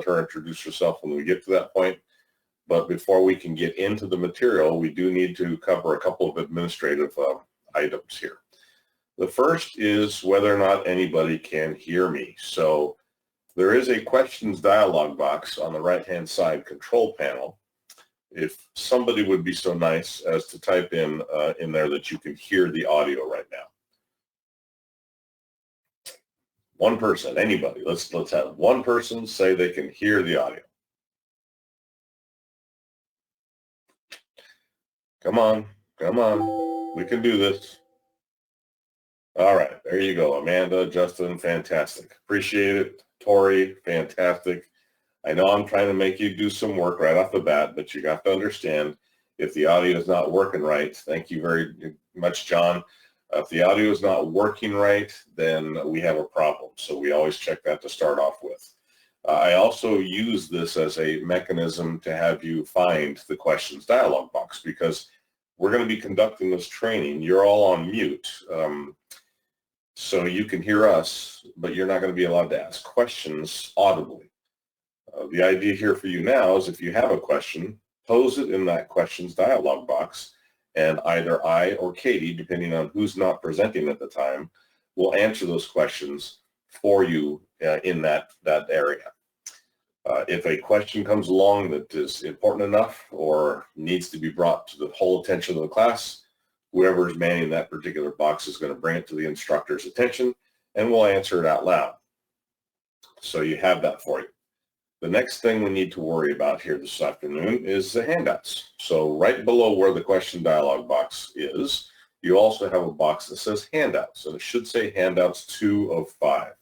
let her introduce herself when we get to that point. But before we can get into the material, we do need to cover a couple of administrative items here. The first is whether or not anybody can hear me. So there is a questions dialog box on the right-hand side control panel. If somebody would be so nice as to type in there that you can hear the audio right now. One person, anybody. Let's have one person say they can hear the audio. Come on, come on. We can do this. All right, there you go. Amanda, Justin, fantastic. Appreciate it. Tori, fantastic. I know I'm trying to make you do some work right off the bat, but you got to understand if the audio is not working right, thank you very much, John. If the audio is not working right, then we have a problem. So we always check that to start off with. I also use this as a mechanism to have you find the questions dialog box because we're going to be conducting this training. You're all on mute. So you can hear us, but you're not going to be allowed to ask questions audibly. The idea here for you now is if you have a question, pose it in that questions dialog box, and either I or Katie, depending on who's not presenting at the time, will answer those questions for you in that area. If a question comes along that is important enough or needs to be brought to the whole attention of the class, whoever is manning that particular box is going to bring it to the instructor's attention, and we'll answer it out loud. So you have that for you. The next thing we need to worry about here this afternoon is the handouts. So right below where the question dialog box is, you also have a box that says handouts, and it should say handouts 2 of 5.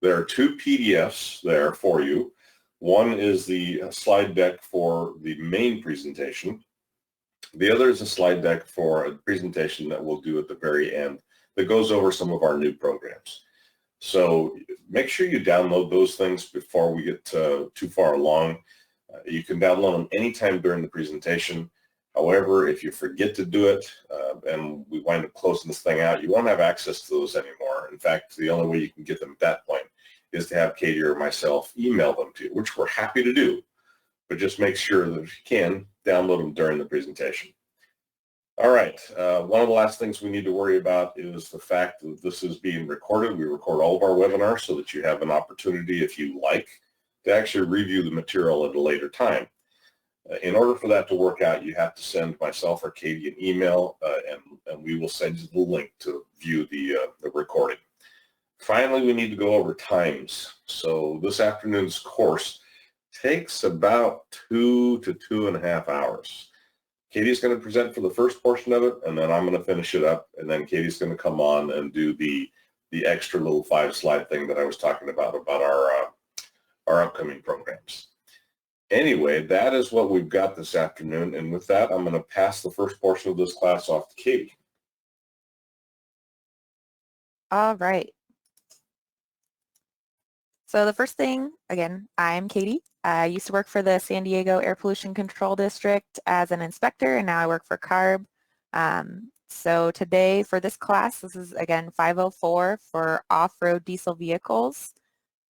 There are 2 PDFs there for you. One is the slide deck for the main presentation. The other is a slide deck for a presentation that we'll do at the very end that goes over some of our new programs. So make sure you download those things before we get too far along. You can download them anytime during the presentation. However, if you forget to do it and we wind up closing this thing out, you won't have access to those anymore. In fact, the only way you can get them at that point is to have Katie or myself email them to you, which we're happy to do. But just make sure that if you can, download them during the presentation. All right, one of the last things we need to worry about is the fact that this is being recorded. We record all of our webinars so that you have an opportunity, if you like, to actually review the material at a later time. In order for that to work out, you have to send myself or Katie an email, and we will send you the link to view the recording. Finally, we need to go over times. So this afternoon's course takes about 2 to 2.5 hours. Katie's going to present for the first portion of it, and then I'm going to finish it up, and then Katie's going to come on and do the extra little 5-slide thing that I was talking about our upcoming programs. Anyway, that is what we've got this afternoon, and with that, I'm going to pass the first portion of this class off to Katie. All right. So the first thing, again, I'm Katie. I used to work for the San Diego Air Pollution Control District as an inspector, and now I work for CARB. So today for this class, this is again 504 for off-road diesel vehicles.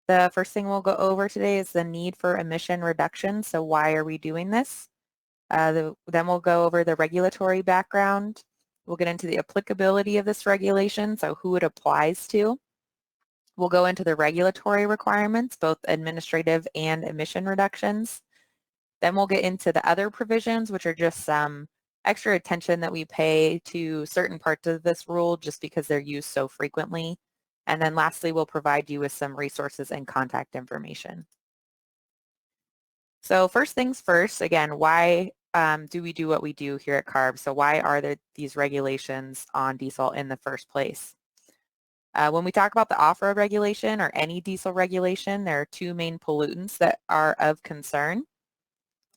The first thing we'll go over today is the need for emission reduction. So why are we doing this? Then we'll go over the regulatory background. We'll get into the applicability of this regulation, so who it applies to. We'll go into the regulatory requirements, both administrative and emission reductions. Then we'll get into the other provisions, which are just some extra attention that we pay to certain parts of this rule just because they're used so frequently. And then lastly, we'll provide you with some resources and contact information. So first things first, again, why do we do what we do here at CARB? So why are there these regulations on diesel in the first place? When we talk about the off-road regulation or any diesel regulation, there are 2 main pollutants that are of concern.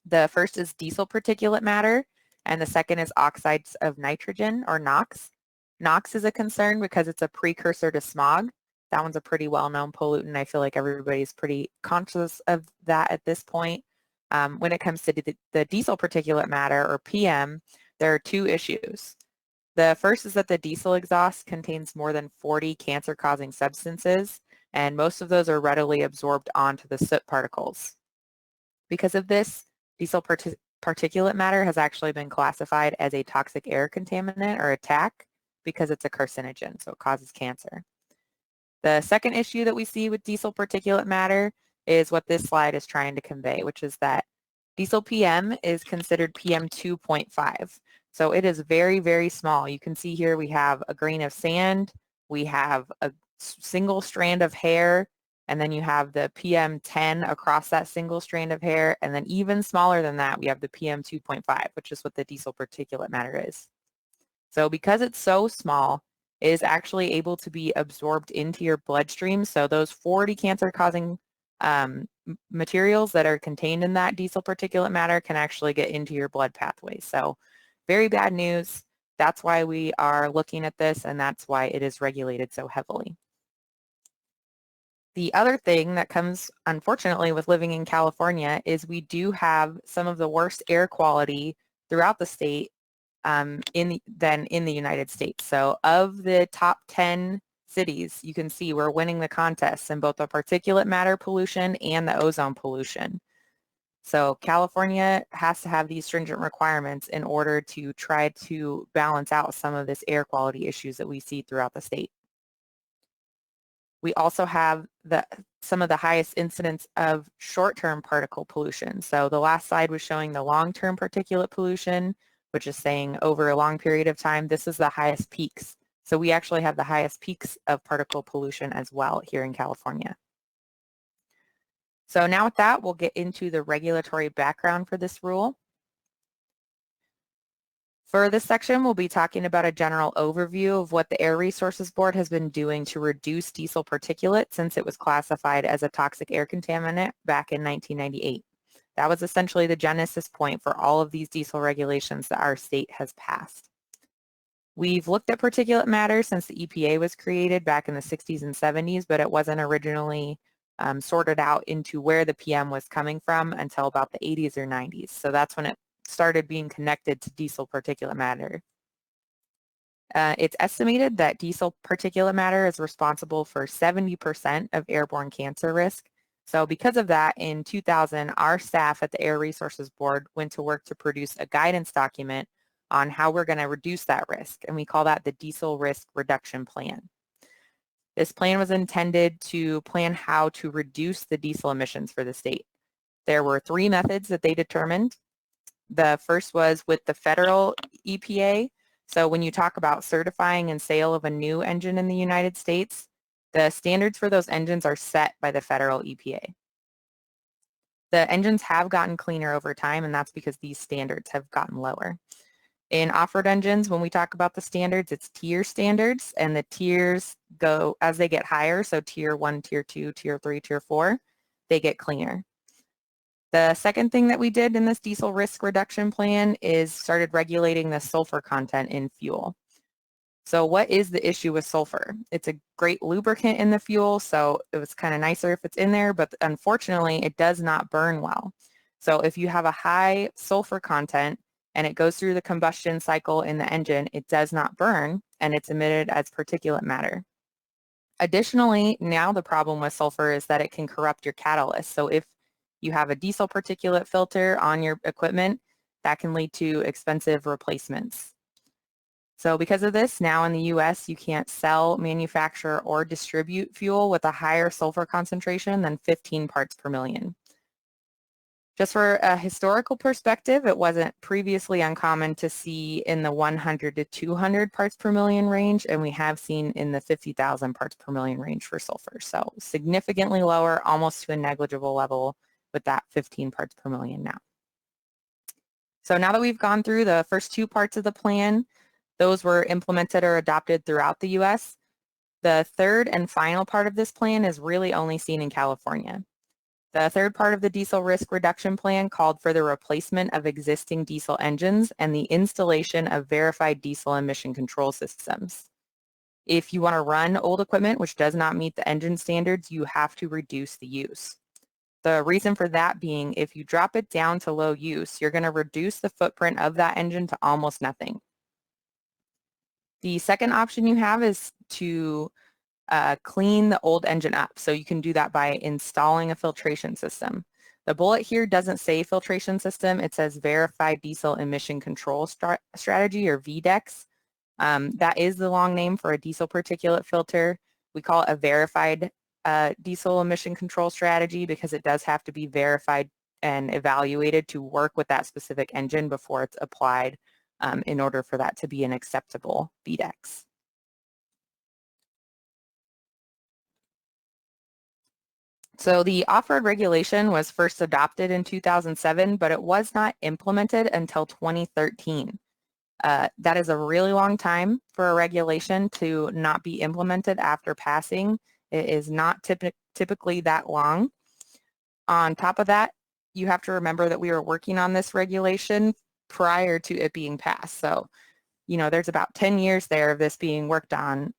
The first is diesel particulate matter, and the second is oxides of nitrogen, or NOx. NOx is a concern because it's a precursor to smog. That one's a pretty well-known pollutant. I feel like everybody's pretty conscious of that at this point. When it comes to the diesel particulate matter, or PM, there are 2 issues. The first is that the diesel exhaust contains more than 40 cancer-causing substances, and most of those are readily absorbed onto the soot particles. Because of this, diesel particulate matter has actually been classified as a toxic air contaminant or a TAC because it's a carcinogen, so it causes cancer. The second issue that we see with diesel particulate matter is what this slide is trying to convey, which is that diesel PM is considered PM 2.5. So it is very, very small. You can see here we have a grain of sand, we have a single strand of hair, and then you have the PM 10 across that single strand of hair, and then even smaller than that, we have the PM 2.5, which is what the diesel particulate matter is. So because it's so small, it is actually able to be absorbed into your bloodstream. So those 40 cancer-causing materials that are contained in that diesel particulate matter can actually get into your blood pathway. So very bad news. That's why we are looking at this, and that's why it is regulated so heavily. The other thing that comes, unfortunately, with living in California is we do have some of the worst air quality throughout the state than in the United States. So of the top 10 cities, you can see we're winning the contests in both the particulate matter pollution and the ozone pollution. So California has to have these stringent requirements in order to try to balance out some of this air quality issues that we see throughout the state. We also have some of the highest incidence of short-term particle pollution. So the last slide was showing the long-term particulate pollution, which is saying over a long period of time, this is the highest peaks. So we actually have the highest peaks of particle pollution as well here in California. So now with that, we'll get into the regulatory background for this rule. For this section, we'll be talking about a general overview of what the Air Resources Board has been doing to reduce diesel particulate since it was classified as a toxic air contaminant back in 1998. That was essentially the genesis point for all of these diesel regulations that our state has passed. We've looked at particulate matter since the EPA was created back in the 60s and 70s, but it wasn't originally sorted out into where the PM was coming from until about the 80s or 90s. So that's when it started being connected to diesel particulate matter. It's estimated that diesel particulate matter is responsible for 70% of airborne cancer risk. So because of that, in 2000, our staff at the Air Resources Board went to work to produce a guidance document on how we're going to reduce that risk, and we call that the Diesel Risk Reduction Plan. This plan was intended to plan how to reduce the diesel emissions for the state. There were 3 methods that they determined. The first was with the federal EPA. So when you talk about certifying and sale of a new engine in the United States, the standards for those engines are set by the federal EPA. The engines have gotten cleaner over time, and that's because these standards have gotten lower. In off-road engines, when we talk about the standards, it's tier standards, and the tiers go as they get higher. So tier 1, tier 2, tier 3, tier 4, they get cleaner. The second thing that we did in this diesel risk reduction plan is started regulating the sulfur content in fuel. So what is the issue with sulfur? It's a great lubricant in the fuel, so it was kind of nicer if it's in there, but unfortunately it does not burn well. So if you have a high sulfur content and it goes through the combustion cycle in the engine, it does not burn and it's emitted as particulate matter. Additionally, now the problem with sulfur is that it can corrupt your catalyst. So if you have a diesel particulate filter on your equipment, that can lead to expensive replacements. So because of this, now in the US, you can't sell, manufacture, or distribute fuel with a higher sulfur concentration than 15 parts per million. Just for a historical perspective, it wasn't previously uncommon to see in the 100 to 200 parts per million range, and we have seen in the 50,000 parts per million range for sulfur. So significantly lower, almost to a negligible level with that 15 parts per million now. So now that we've gone through the first 2 parts of the plan, those were implemented or adopted throughout the US. The third and final part of this plan is really only seen in California. The third part of the diesel risk reduction plan called for the replacement of existing diesel engines and the installation of verified diesel emission control systems. If you want to run old equipment which does not meet the engine standards, you have to reduce the use. The reason for that being, if you drop it down to low use, you're going to reduce the footprint of that engine to almost nothing. The second option you have is to clean the old engine up. So you can do that by installing a filtration system. The bullet here doesn't say filtration system. It says Verified Diesel Emission Control Strategy, or VDEX. That is the long name for a diesel particulate filter. We call it a verified diesel emission control strategy because it does have to be verified and evaluated to work with that specific engine before it's applied in order for that to be an acceptable VDEX. So the off-road regulation was first adopted in 2007, but it was not implemented until 2013. That is a really long time for a regulation to not be implemented after passing. It is not typically that long. On top of that, you have to remember that we were working on this regulation prior to it being passed. So, you know, there's about 10 years there of this being worked on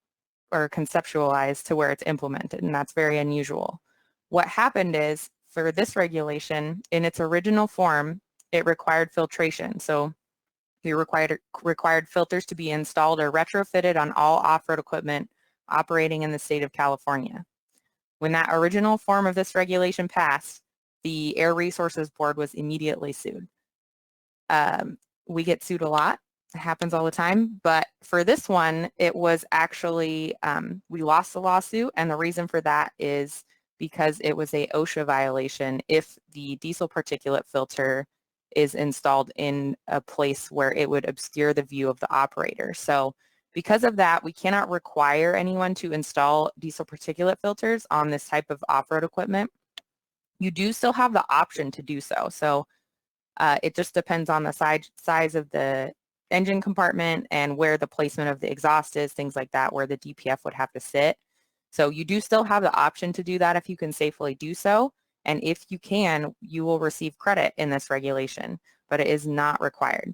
or conceptualized to where it's implemented, and that's very unusual. What happened is, for this regulation, in its original form, it required filtration. So you required filters to be installed or retrofitted on all off-road equipment operating in the state of California. When that original form of this regulation passed, the Air Resources Board was immediately sued. We get sued a lot. It happens all the time. But for this one, it was actually, we lost the lawsuit. And the reason for that is because it was a OSHA violation if the diesel particulate filter is installed in a place where it would obscure the view of the operator. So because of that, we cannot require anyone to install diesel particulate filters on this type of off-road equipment. You do still have the option to do so. So it just depends on the size of the engine compartment and where the placement of the exhaust is, things like that, where the DPF would have to sit. So you do still have the option to do that if you can safely do so. And if you can, you will receive credit in this regulation, but it is not required.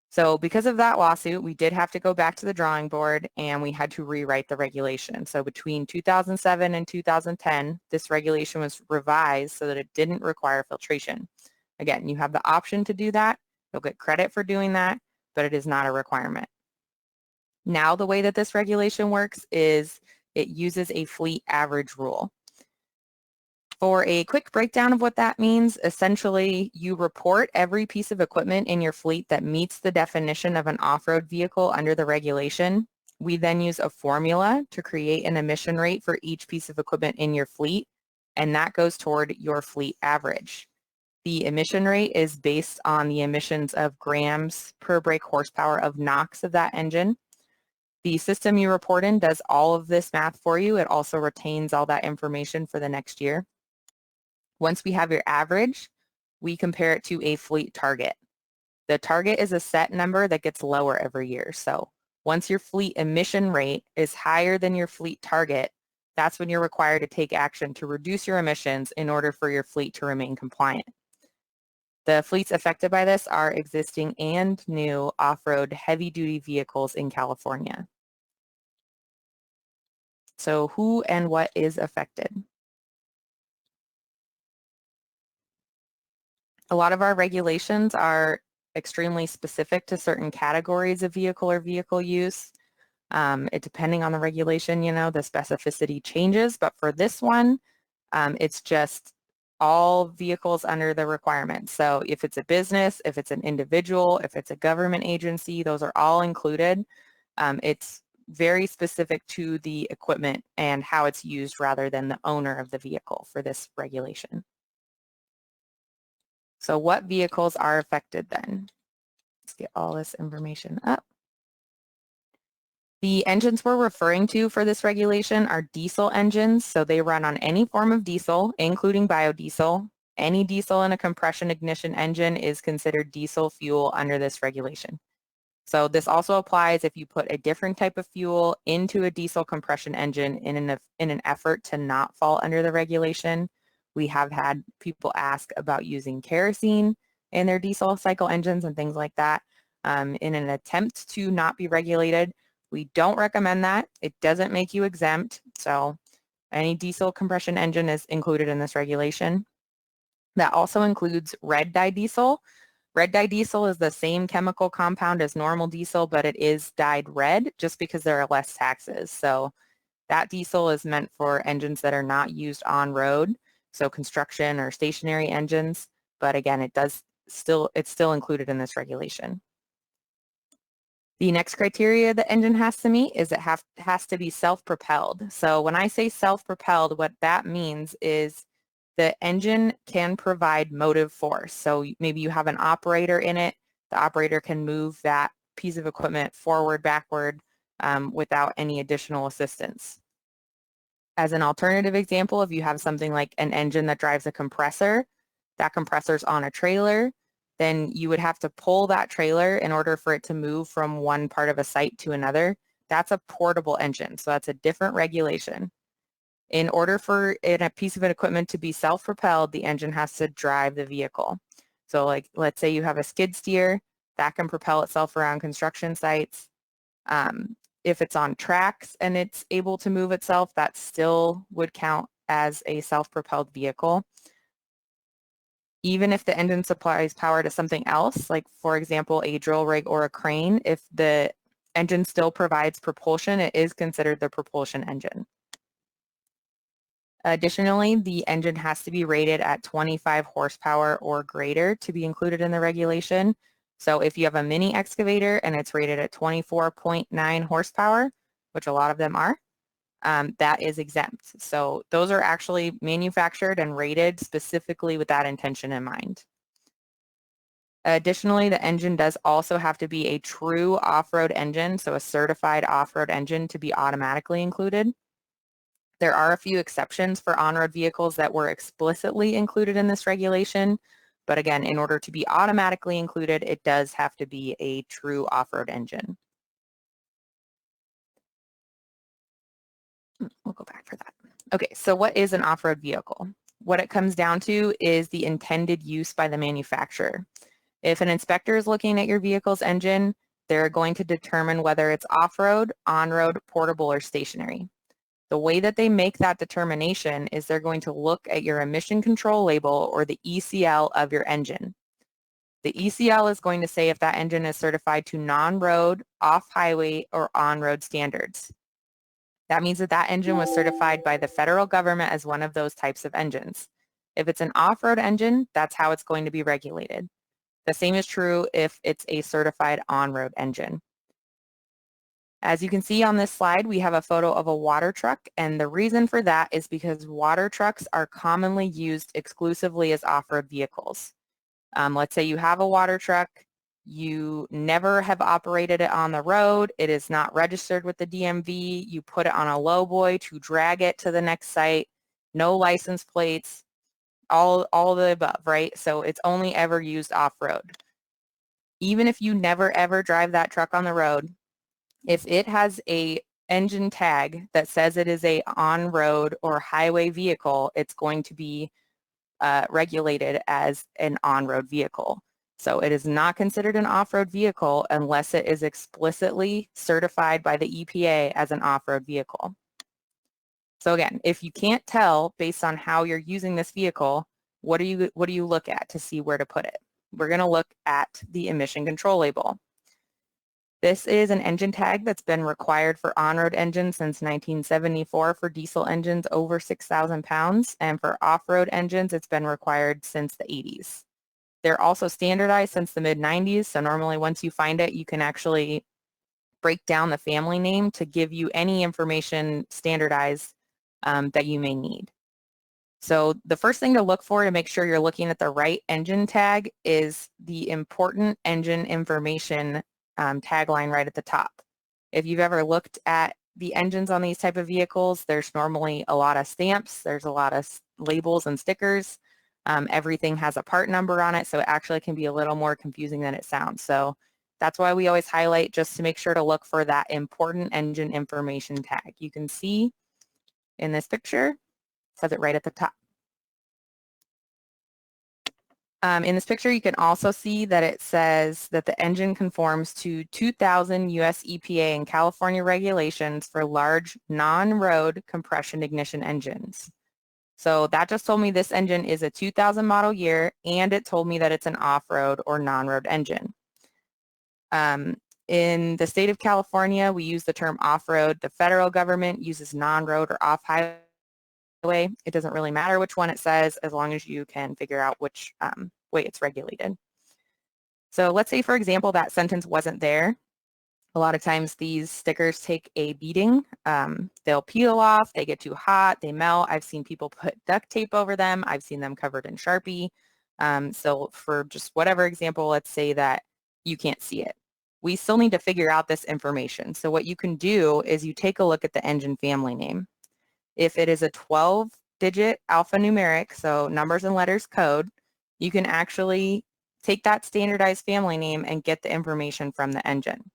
So because of that lawsuit, we did have to go back to the drawing board and we had to rewrite the regulation. So between 2007 and 2010, this regulation was revised so that it didn't require filtration. Again, you have the option to do that. You'll get credit for doing that, but it is not a requirement. Now the way that this regulation works is it uses a fleet average rule. For a quick breakdown of what that means, essentially you report every piece of equipment in your fleet that meets the definition of an off-road vehicle under the regulation. We then use a formula to create an emission rate for each piece of equipment in your fleet, and that goes toward your fleet average. The emission rate is based on the emissions of grams per brake horsepower of NOx of that engine. The system you report in does all of this math for you. It also retains all that information for the next year. Once we have your average, we compare it to a fleet target. The target is a set number that gets lower every year. So once your fleet emission rate is higher than your fleet target, that's when you're required to take action to reduce your emissions in order for your fleet to remain compliant. The fleets affected by this are existing and new off-road heavy-duty vehicles in California. So who and what is affected? A lot of our regulations are extremely specific to certain categories of vehicle or vehicle use. Depending on the regulation, you know, the specificity changes, but for this one, it's just all vehicles under the requirements. So if it's a business, if it's an individual, if it's a government agency, those are all included. It's very specific to the equipment and how it's used rather than the owner of the vehicle for this regulation. So what vehicles are affected then? Let's get all this information up. The engines we're referring to for this regulation are diesel engines, so they run on any form of diesel, including biodiesel. Any diesel in a compression ignition engine is considered diesel fuel under this regulation. So this also applies if you put a different type of fuel into a diesel compression engine in an effort to not fall under the regulation. We have had people ask about using kerosene in their diesel cycle engines and things like that in an attempt to not be regulated. We don't recommend that. It doesn't make you exempt. So any diesel compression engine is included in this regulation. That also includes red dye diesel. Red dye diesel is the same chemical compound as normal diesel, but it is dyed red just because there are less taxes. So That diesel is meant for engines that are not used on road, so construction or stationary engines, but again, it's still included in this regulation. The next criteria the engine has to meet is it has to be self-propelled. So when I say self-propelled, what that means is the engine can provide motive force. So maybe you have an operator in it. The operator can move that piece of equipment forward, backward, without any additional assistance. As an alternative example, if you have something like an engine that drives a compressor, that compressor's on a trailer, then you would have to pull that trailer in order for it to move from one part of a site to another. That's a portable engine, so that's a different regulation. In order for a piece of equipment to be self-propelled, the engine has to drive the vehicle. So like, let's say you have a skid steer, that can propel itself around construction sites. If it's on tracks and it's able to move itself, that still would count as a self-propelled vehicle. Even if the engine supplies power to something else, like for example, a drill rig or a crane, if the engine still provides propulsion, it is considered the propulsion engine. Additionally, the engine has to be rated at 25 horsepower or greater to be included in the regulation. So if you have a mini excavator and it's rated at 24.9 horsepower, which a lot of them are, that is exempt. So those are actually manufactured and rated specifically with that intention in mind. Additionally, the engine does also have to be a true off-road engine, so a certified off-road engine to be automatically included. There are a few exceptions for on-road vehicles that were explicitly included in this regulation, but again, in order to be automatically included, it does have to be a true off-road engine. We'll go back for that. Okay, so what is an off-road vehicle? What it comes down to is the intended use by the manufacturer. If an inspector is looking at your vehicle's engine, they're going to determine whether it's off-road, on-road, portable, or stationary. The way that they make that determination is they're going to look at your emission control label or the ECL of your engine. The ECL is going to say if that engine is certified to non-road, off-highway, or on-road standards. That means that that engine was certified by the federal government as one of those types of engines. If it's an off-road engine, that's how it's going to be regulated. The same is true if it's a certified on-road engine. As you can see on this slide, we have a photo of a water truck, and the reason for that is because water trucks are commonly used exclusively as off-road vehicles. Let's say you have a water truck, you never have operated it on the road, it is not registered with the DMV, you put it on a lowboy to drag it to the next site, no license plates, all of the above, right? So it's only ever used off-road. Even if you never ever drive that truck on the road, if it has a engine tag that says it is a on-road or highway vehicle, it's going to be regulated as an on-road vehicle. So it is not considered an off-road vehicle unless it is explicitly certified by the EPA as an off-road vehicle. So again, if you can't tell based on how you're using this vehicle, what do you look at to see where to put it? We're going to look at the emission control label. This is an engine tag that's been required for on-road engines since 1974 for diesel engines over 6,000 pounds, and for off-road engines, it's been required since the 80s. They're also standardized since the mid-90s, so normally once you find it, you can actually break down the family name to give you any information standardized that you may need. So the first thing to look for to make sure you're looking at the right engine tag is the important engine information tagline right at the top. If you've ever looked at the engines on these type of vehicles, there's normally a lot of stamps, there's a lot of labels and stickers. Everything has a part number on it, so it actually can be a little more confusing than it sounds. So that's why we always highlight just to make sure to look for that important engine information tag. You can see in this picture, it says it right at the top. In this picture, you can also see that it says that the engine conforms to 2000 US EPA and California regulations for large non-road compression ignition engines. So that just told me this engine is a 2000 model year, and it told me that it's an off-road or non-road engine. In the state of California, we use the term off-road. The federal government uses non-road or off-highway. It doesn't really matter which one it says as long as you can figure out which way it's regulated. So let's say, for example, that sentence wasn't there. A lot of times these stickers take a beating. They'll peel off, they get too hot, they melt. I've seen people put duct tape over them. I've seen them covered in Sharpie. So for just whatever example, let's say that you can't see it. We still need to figure out this information. So what you can do is you take a look at the engine family name. If it is a 12-digit alphanumeric, so numbers and letters code, you can actually take that standardized family name and get the information from the engine.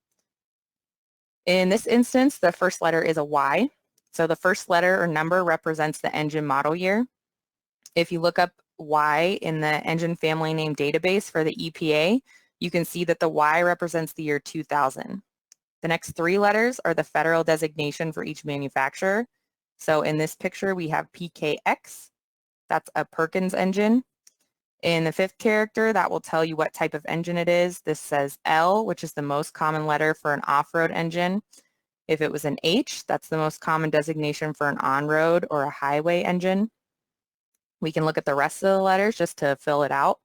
In this instance, the first letter is a Y. So the first letter or number represents the engine model year. If you look up Y in the engine family name database for the EPA, you can see that the Y represents the year 2000. The next three letters are the federal designation for each manufacturer. So in this picture, we have PKX. That's a Perkins engine. In the fifth character, that will tell you what type of engine it is. This says L, which is the most common letter for an off-road engine. If it was an H, that's the most common designation for an on-road or a highway engine. We can look at the rest of the letters just to fill it out.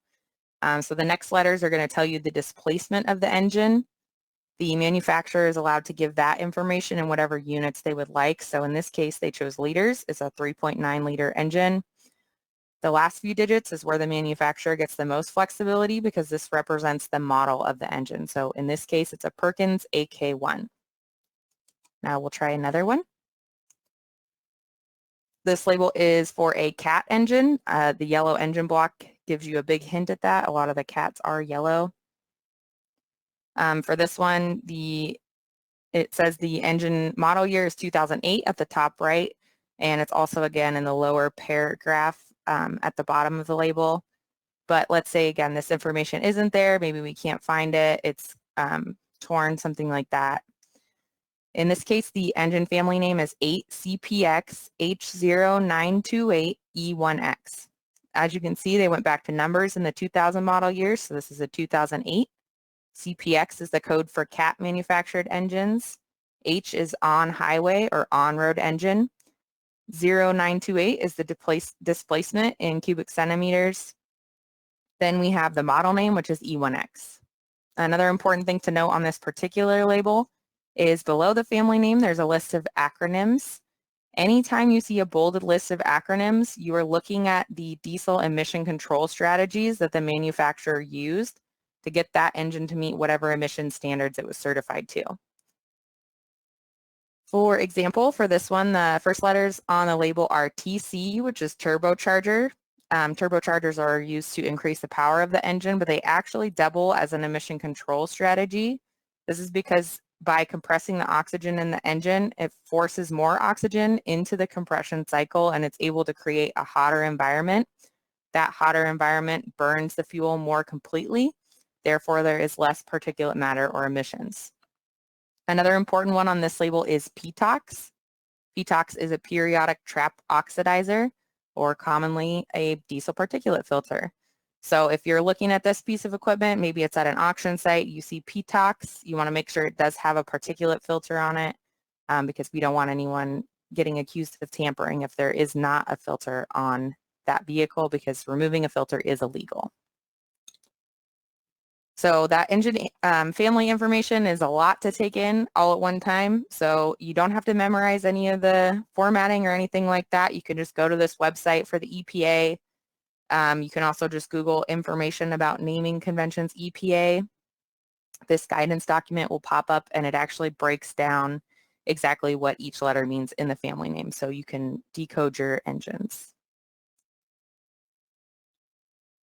So the next letters are going to tell you the displacement of the engine. The manufacturer is allowed to give that information in whatever units they would like. So in this case, they chose liters. It's a 3.9 liter engine. The last few digits is where the manufacturer gets the most flexibility because this represents the model of the engine. So in this case, it's a Perkins AK1. Now we'll try another one. This label is for a CAT engine. The yellow engine block gives you a big hint at that. A lot of the CATs are yellow. For this one, it says the engine model year is 2008 at the top right, and it's also again in the lower paragraph at the bottom of the label. But let's say again this information isn't there, maybe we can't find it, it's torn, something like that. In this case, the engine family name is 8CPX H0928E1X. As you can see, they went back to numbers in the 2000 model year, so this is a 2008. CPX is the code for CAT manufactured engines. H is on highway or on-road engine. 0928 is the displacement in cubic centimeters. Then we have the model name, which is E1X. Another important thing to note on this particular label is below the family name, there's a list of acronyms. Anytime you see a bolded list of acronyms, you are looking at the diesel emission control strategies that the manufacturer used to get that engine to meet whatever emission standards it was certified to. For example, for this one, the first letters on the label are TC, which is turbocharger. Turbochargers are used to increase the power of the engine, but they actually double as an emission control strategy. This is because by compressing the oxygen in the engine, it forces more oxygen into the compression cycle and it's able to create a hotter environment. That hotter environment burns the fuel more completely. Therefore, there is less particulate matter or emissions. Another important one on this label is PTOX. PTOX is a periodic trap oxidizer, or commonly a diesel particulate filter. So if you're looking at this piece of equipment, maybe it's at an auction site, you see PTOX, you want to make sure it does have a particulate filter on it because we don't want anyone getting accused of tampering if there is not a filter on that vehicle, because removing a filter is illegal. So that engine family information is a lot to take in all at one time. So you don't have to memorize any of the formatting or anything like that. You can just go to this website for the EPA. You can also just Google information about naming conventions EPA. This guidance document will pop up and it actually breaks down exactly what each letter means in the family name, so you can decode your engines.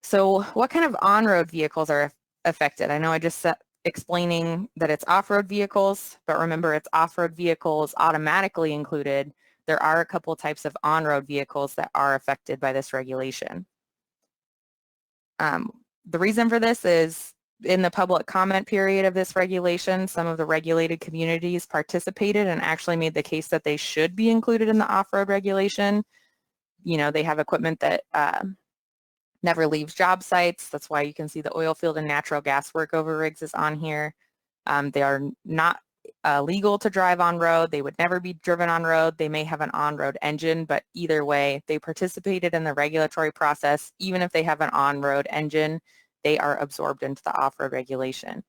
So what kind of on-road vehicles are affected? I know I just explaining that it's off-road vehicles, but remember it's off-road vehicles automatically included. There are a couple types of on-road vehicles that are affected by this regulation. The reason for this is in the public comment period of this regulation, some of the regulated communities participated and actually made the case that they should be included in the off-road regulation. You know, they have equipment that never leaves job sites. That's why you can see the oil field and natural gas workover rigs is on here. They are not legal to drive on road. They would never be driven on road. They may have an on-road engine, but either way, they participated in the regulatory process. Even if they have an on-road engine, they are absorbed into the off-road regulation.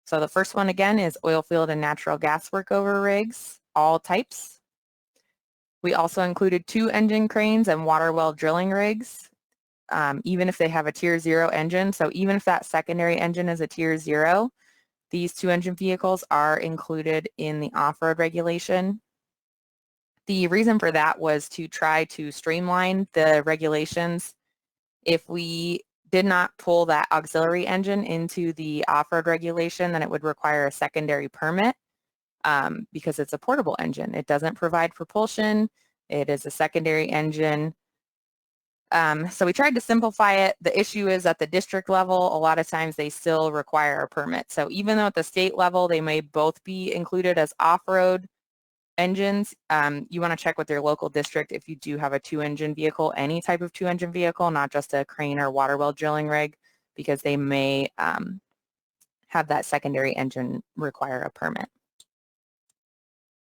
So the first one again is oil field and natural gas workover rigs, all types. We also included 2 engine cranes and water well drilling rigs, even if they have a tier 0 engine. So even if that secondary engine is a tier 0, these 2 engine vehicles are included in the off-road regulation. The reason for that was to try to streamline the regulations. If we did not pull that auxiliary engine into the off-road regulation, then it would require a secondary permit because it's a portable engine. It doesn't provide propulsion. It is a secondary engine. So we tried to simplify it. The issue is at the district level, a lot of times they still require a permit. So even though at the state level, they may both be included as off-road engines, you want to check with your local district if you do have a 2-engine vehicle, any type of 2-engine vehicle, not just a crane or water well drilling rig, because they may have that secondary engine require a permit.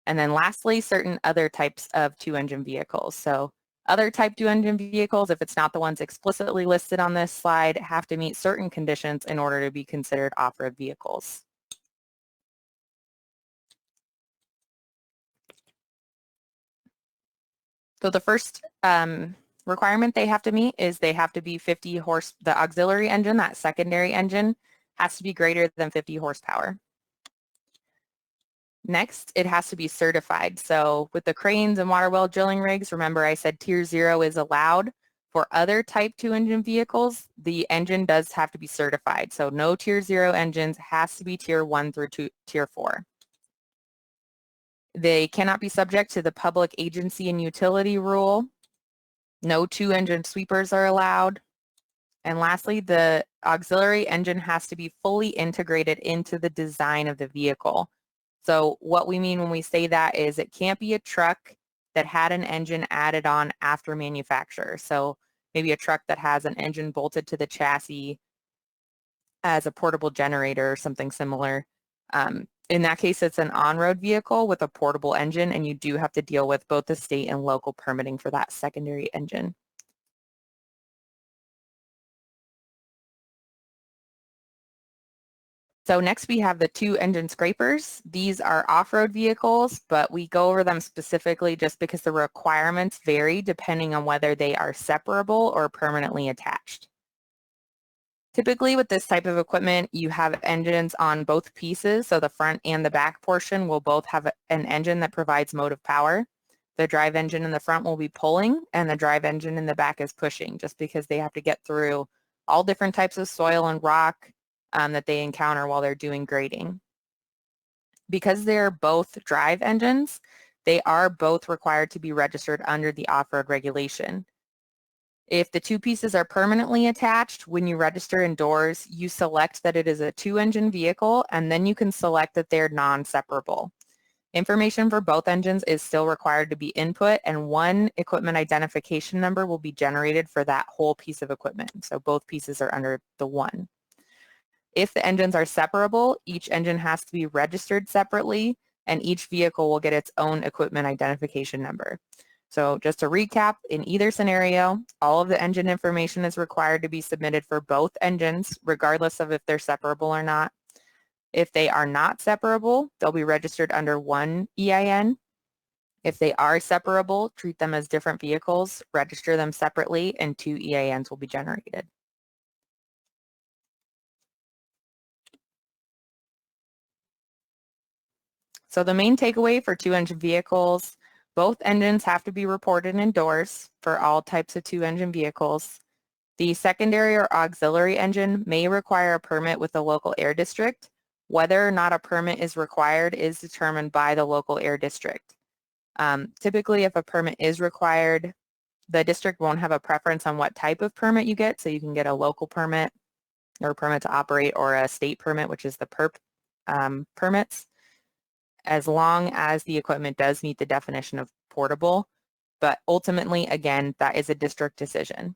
And then lastly, certain other types of 2-engine vehicles. So other type 2-engine vehicles, if it's not the ones explicitly listed on this slide, have to meet certain conditions in order to be considered off-road vehicles. So the first requirement they have to meet is they have to be 50 horse, the auxiliary engine, that secondary engine, has to be greater than 50 horsepower. Next, it has to be certified. So with the cranes and water well drilling rigs, remember I said tier 0 is allowed. For other type 2-engine vehicles, the engine does have to be certified. So no tier 0 engines, has to be tier 1 through tier 4. They cannot be subject to the public agency and utility rule. No 2-engine sweepers are allowed. And lastly, the auxiliary engine has to be fully integrated into the design of the vehicle. So what we mean when we say that is it can't be a truck that had an engine added on after manufacture. So maybe a truck that has an engine bolted to the chassis as a portable generator or something similar. In that case, it's an on-road vehicle with a portable engine, and you do have to deal with both the state and local permitting for that secondary engine. So next we have the 2-engine scrapers. These are off-road vehicles, but we go over them specifically just because the requirements vary depending on whether they are separable or permanently attached. Typically with this type of equipment, you have engines on both pieces, so the front and the back portion will both have an engine that provides motive power. The drive engine in the front will be pulling, and the drive engine in the back is pushing, just because they have to get through all different types of soil and rock that they encounter while they're doing grading. Because they're both drive engines, they are both required to be registered under the off-road regulation. If the 2 pieces are permanently attached, when you register indoors, you select that it is a 2-engine vehicle, and then you can select that they're non-separable. Information for both engines is still required to be input, and one equipment identification number will be generated for that whole piece of equipment. So both pieces are under the one. If the engines are separable, each engine has to be registered separately, and each vehicle will get its own equipment identification number. So just to recap, in either scenario, all of the engine information is required to be submitted for both engines, regardless of if they're separable or not. If they are not separable, they'll be registered under one EIN. If they are separable, treat them as different vehicles, register them separately, and 2 EINs will be generated. So the main takeaway for 2-engine vehicles, both engines have to be reported indoors for all types of 2-engine vehicles. The secondary or auxiliary engine may require a permit with the local air district. Whether or not a permit is required is determined by the local air district. Typically, if a permit is required, the district won't have a preference on what type of permit you get, so you can get a local permit or a permit to operate or a state permit, which is the PERP permits, as long as the equipment does meet the definition of portable. But ultimately, again, that is a district decision.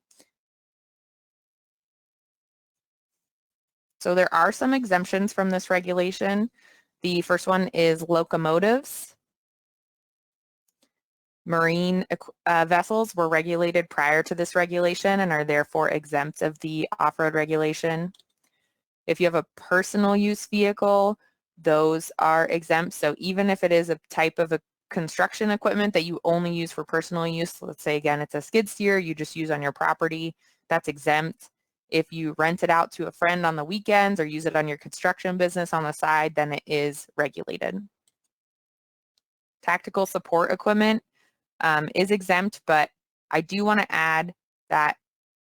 So there are some exemptions from this regulation. The first one is locomotives. Marine vessels were regulated prior to this regulation and are therefore exempt of the off-road regulation. If you have a personal use vehicle, those are exempt. So even if it is a type of a construction equipment that you only use for personal use, let's say again it's a skid steer you just use on your property, that's exempt. If you rent it out to a friend on the weekends or use it on your construction business on the side, then it is regulated. Tactical support equipment is exempt, but I do want to add that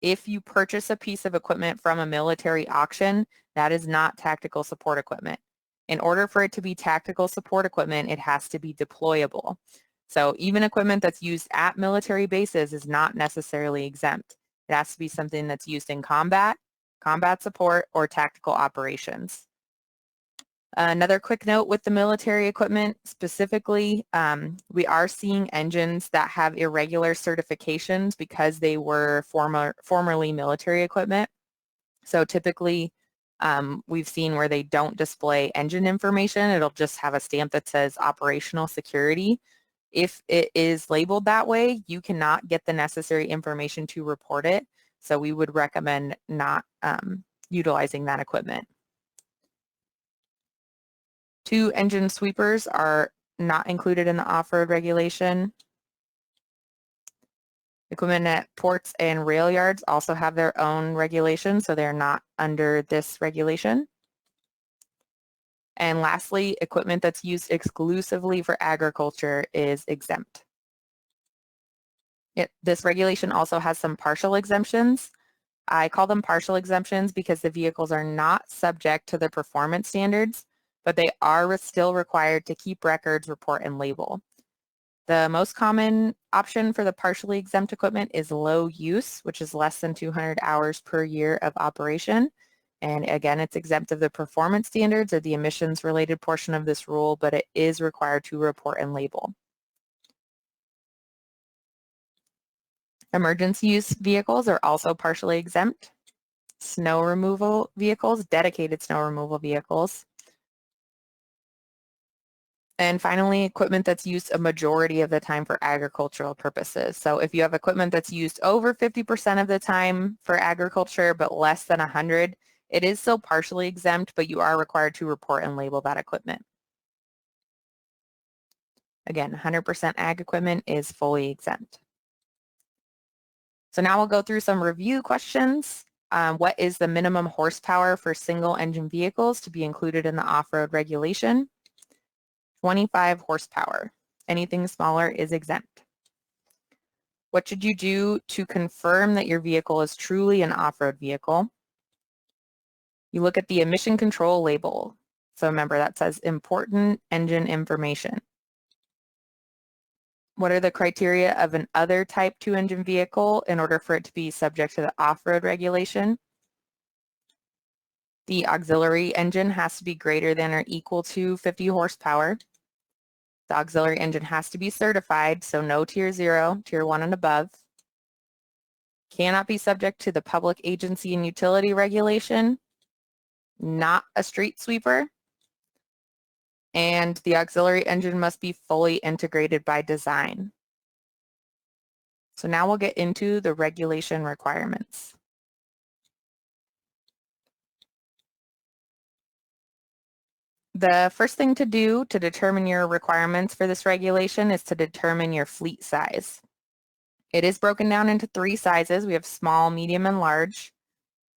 if you purchase a piece of equipment from a military auction, that is not tactical support equipment. In order for it to be tactical support equipment, it has to be deployable. So even equipment that's used at military bases is not necessarily exempt. It has to be something that's used in combat, combat support, or tactical operations. Another quick note with the military equipment specifically, we are seeing engines that have irregular certifications because they were formerly military equipment. So typically we've seen where they don't display engine information. It'll just have a stamp that says operational security. If it is labeled that way, you cannot get the necessary information to report it. So we would recommend not utilizing that equipment. 2 engine sweepers are not included in the off-road regulation. Equipment at ports and rail yards also have their own regulations, so they're not under this regulation. And lastly, equipment that's used exclusively for agriculture is exempt. This regulation also has some partial exemptions. I call them partial exemptions because the vehicles are not subject to the performance standards, but they are still required to keep records, report, and label. The most common option for the partially exempt equipment is low use, which is less than 200 hours per year of operation. And again, it's exempt of the performance standards or the emissions related portion of this rule, but it is required to report and label. Emergency use vehicles are also partially exempt. Snow removal vehicles, dedicated snow removal vehicles. And finally, equipment that's used a majority of the time for agricultural purposes. So if you have equipment that's used over 50% of the time for agriculture, but less than 100, it is still partially exempt, but you are required to report and label that equipment. Again, 100% ag equipment is fully exempt. So now we'll go through some review questions. What is the minimum horsepower for single engine vehicles to be included in the off-road regulation? 25 horsepower. Anything smaller is exempt. What should you do to confirm that your vehicle is truly an off-road vehicle? You look at the emission control label. So remember that says important engine information. What are the criteria of an other type 2 engine vehicle in order for it to be subject to the off-road regulation? The auxiliary engine has to be greater than or equal to 50 horsepower. The auxiliary engine has to be certified, so no tier 0, tier 1 and above. Cannot be subject to the public agency and utility regulation. Not a street sweeper. And the auxiliary engine must be fully integrated by design. So now we'll get into the regulation requirements. The first thing to do to determine your requirements for this regulation is to determine your fleet size. It is broken down into 3 sizes. We have small, medium, and large.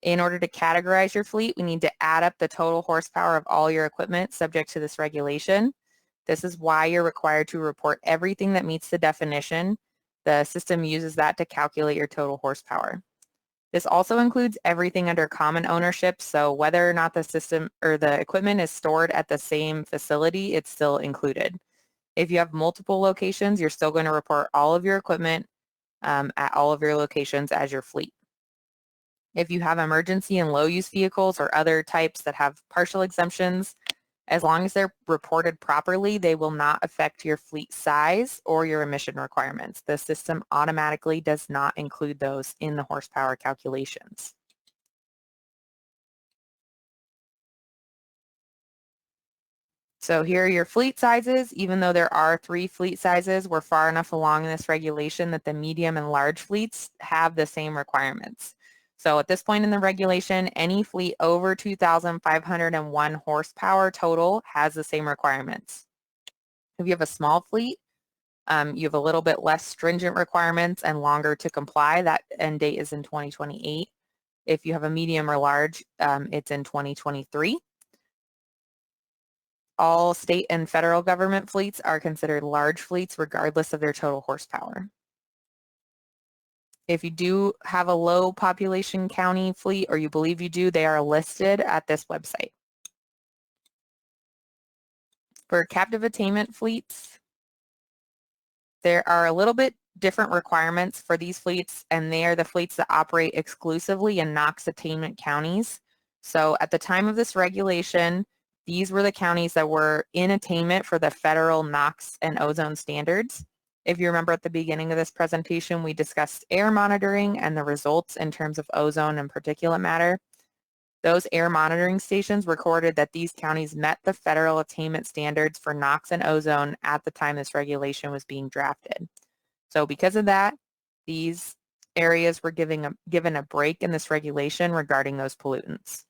In order to categorize your fleet, we need to add up the total horsepower of all your equipment subject to this regulation. This is why you're required to report everything that meets the definition. The system uses that to calculate your total horsepower. This also includes everything under common ownership, so whether or not the system or the equipment is stored at the same facility, it's still included. If you have multiple locations, you're still going to report all of your equipment at all of your locations as your fleet. If you have emergency and low use vehicles or other types that have partial exemptions, as long as they're reported properly, they will not affect your fleet size or your emission requirements. The system automatically does not include those in the horsepower calculations. So here are your fleet sizes. Even though there are 3 fleet sizes, we're far enough along in this regulation that the medium and large fleets have the same requirements. So at this point in the regulation, any fleet over 2,501 horsepower total has the same requirements. If you have a small fleet, you have a little bit less stringent requirements and longer to comply. That end date is in 2028. If you have a medium or large, it's in 2023. All state and federal government fleets are considered large fleets regardless of their total horsepower. If you do have a low population county fleet, or you believe you do, they are listed at this website. For captive attainment fleets, there are a little bit different requirements for these fleets, and they are the fleets that operate exclusively in NOx attainment counties. So at the time of this regulation, these were the counties that were in attainment for the federal NOx and ozone standards. If you remember at the beginning of this presentation, we discussed air monitoring and the results in terms of ozone and particulate matter. Those air monitoring stations recorded that these counties met the federal attainment standards for NOx and ozone at the time this regulation was being drafted. So because of that, these areas were given a break in this regulation regarding those pollutants.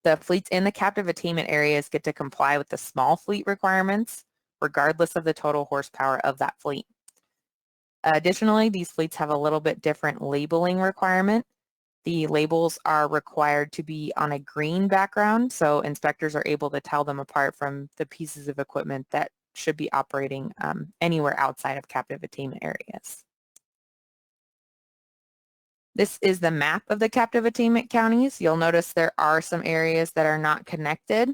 The fleets in the captive attainment areas get to comply with the small fleet requirements, regardless of the total horsepower of that fleet. Additionally, these fleets have a little bit different labeling requirement. The labels are required to be on a green background, so inspectors are able to tell them apart from the pieces of equipment that should be operating anywhere outside of captive attainment areas. This is the map of the captive attainment counties. You'll notice there are some areas that are not connected.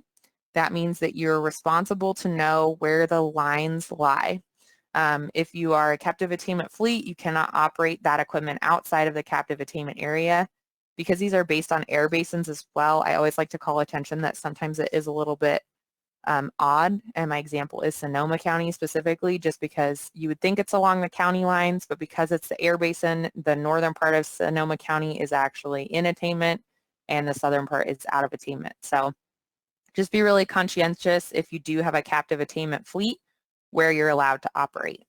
That means that you're responsible to know where the lines lie. If you are a captive attainment fleet, you cannot operate that equipment outside of the captive attainment area. Because these are based on air basins as well, I always like to call attention that sometimes it is a little bit odd, and my example is Sonoma County specifically, just because you would think it's along the county lines, but because it's the air basin, the northern part of Sonoma County is actually in attainment and the southern part is out of attainment. So just be really conscientious if you do have a captive attainment fleet where you're allowed to operate.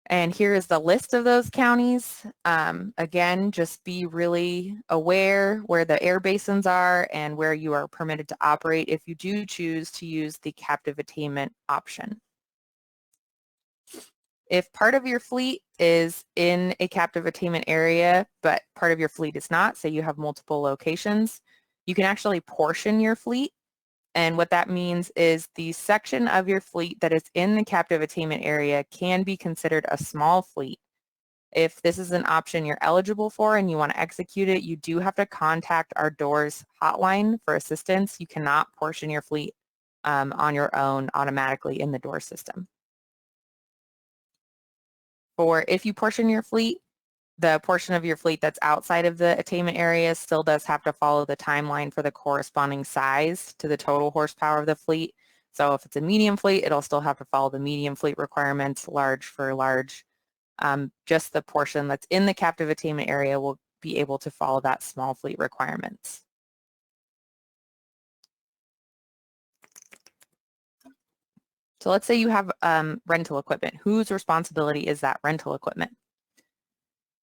And here is the list of those counties. Again, just be really aware where the air basins are and where you are permitted to operate if you do choose to use the captive attainment option. If part of your fleet is in a captive attainment area, but part of your fleet is not, say you have multiple locations, you can actually portion your fleet. And what that means is the section of your fleet that is in the captive attainment area can be considered a small fleet. If this is an option you're eligible for and you want to execute it, you do have to contact our DOORS hotline for assistance. You cannot portion your fleet on your own automatically in the DOORS system. For if you portion your fleet, the portion of your fleet that's outside of the attainment area still does have to follow the timeline for the corresponding size to the total horsepower of the fleet. So if it's a medium fleet, it'll still have to follow the medium fleet requirements, large for large. Just the portion that's in the captive attainment area will be able to follow that small fleet requirements. So let's say you have rental equipment. Whose responsibility is that rental equipment?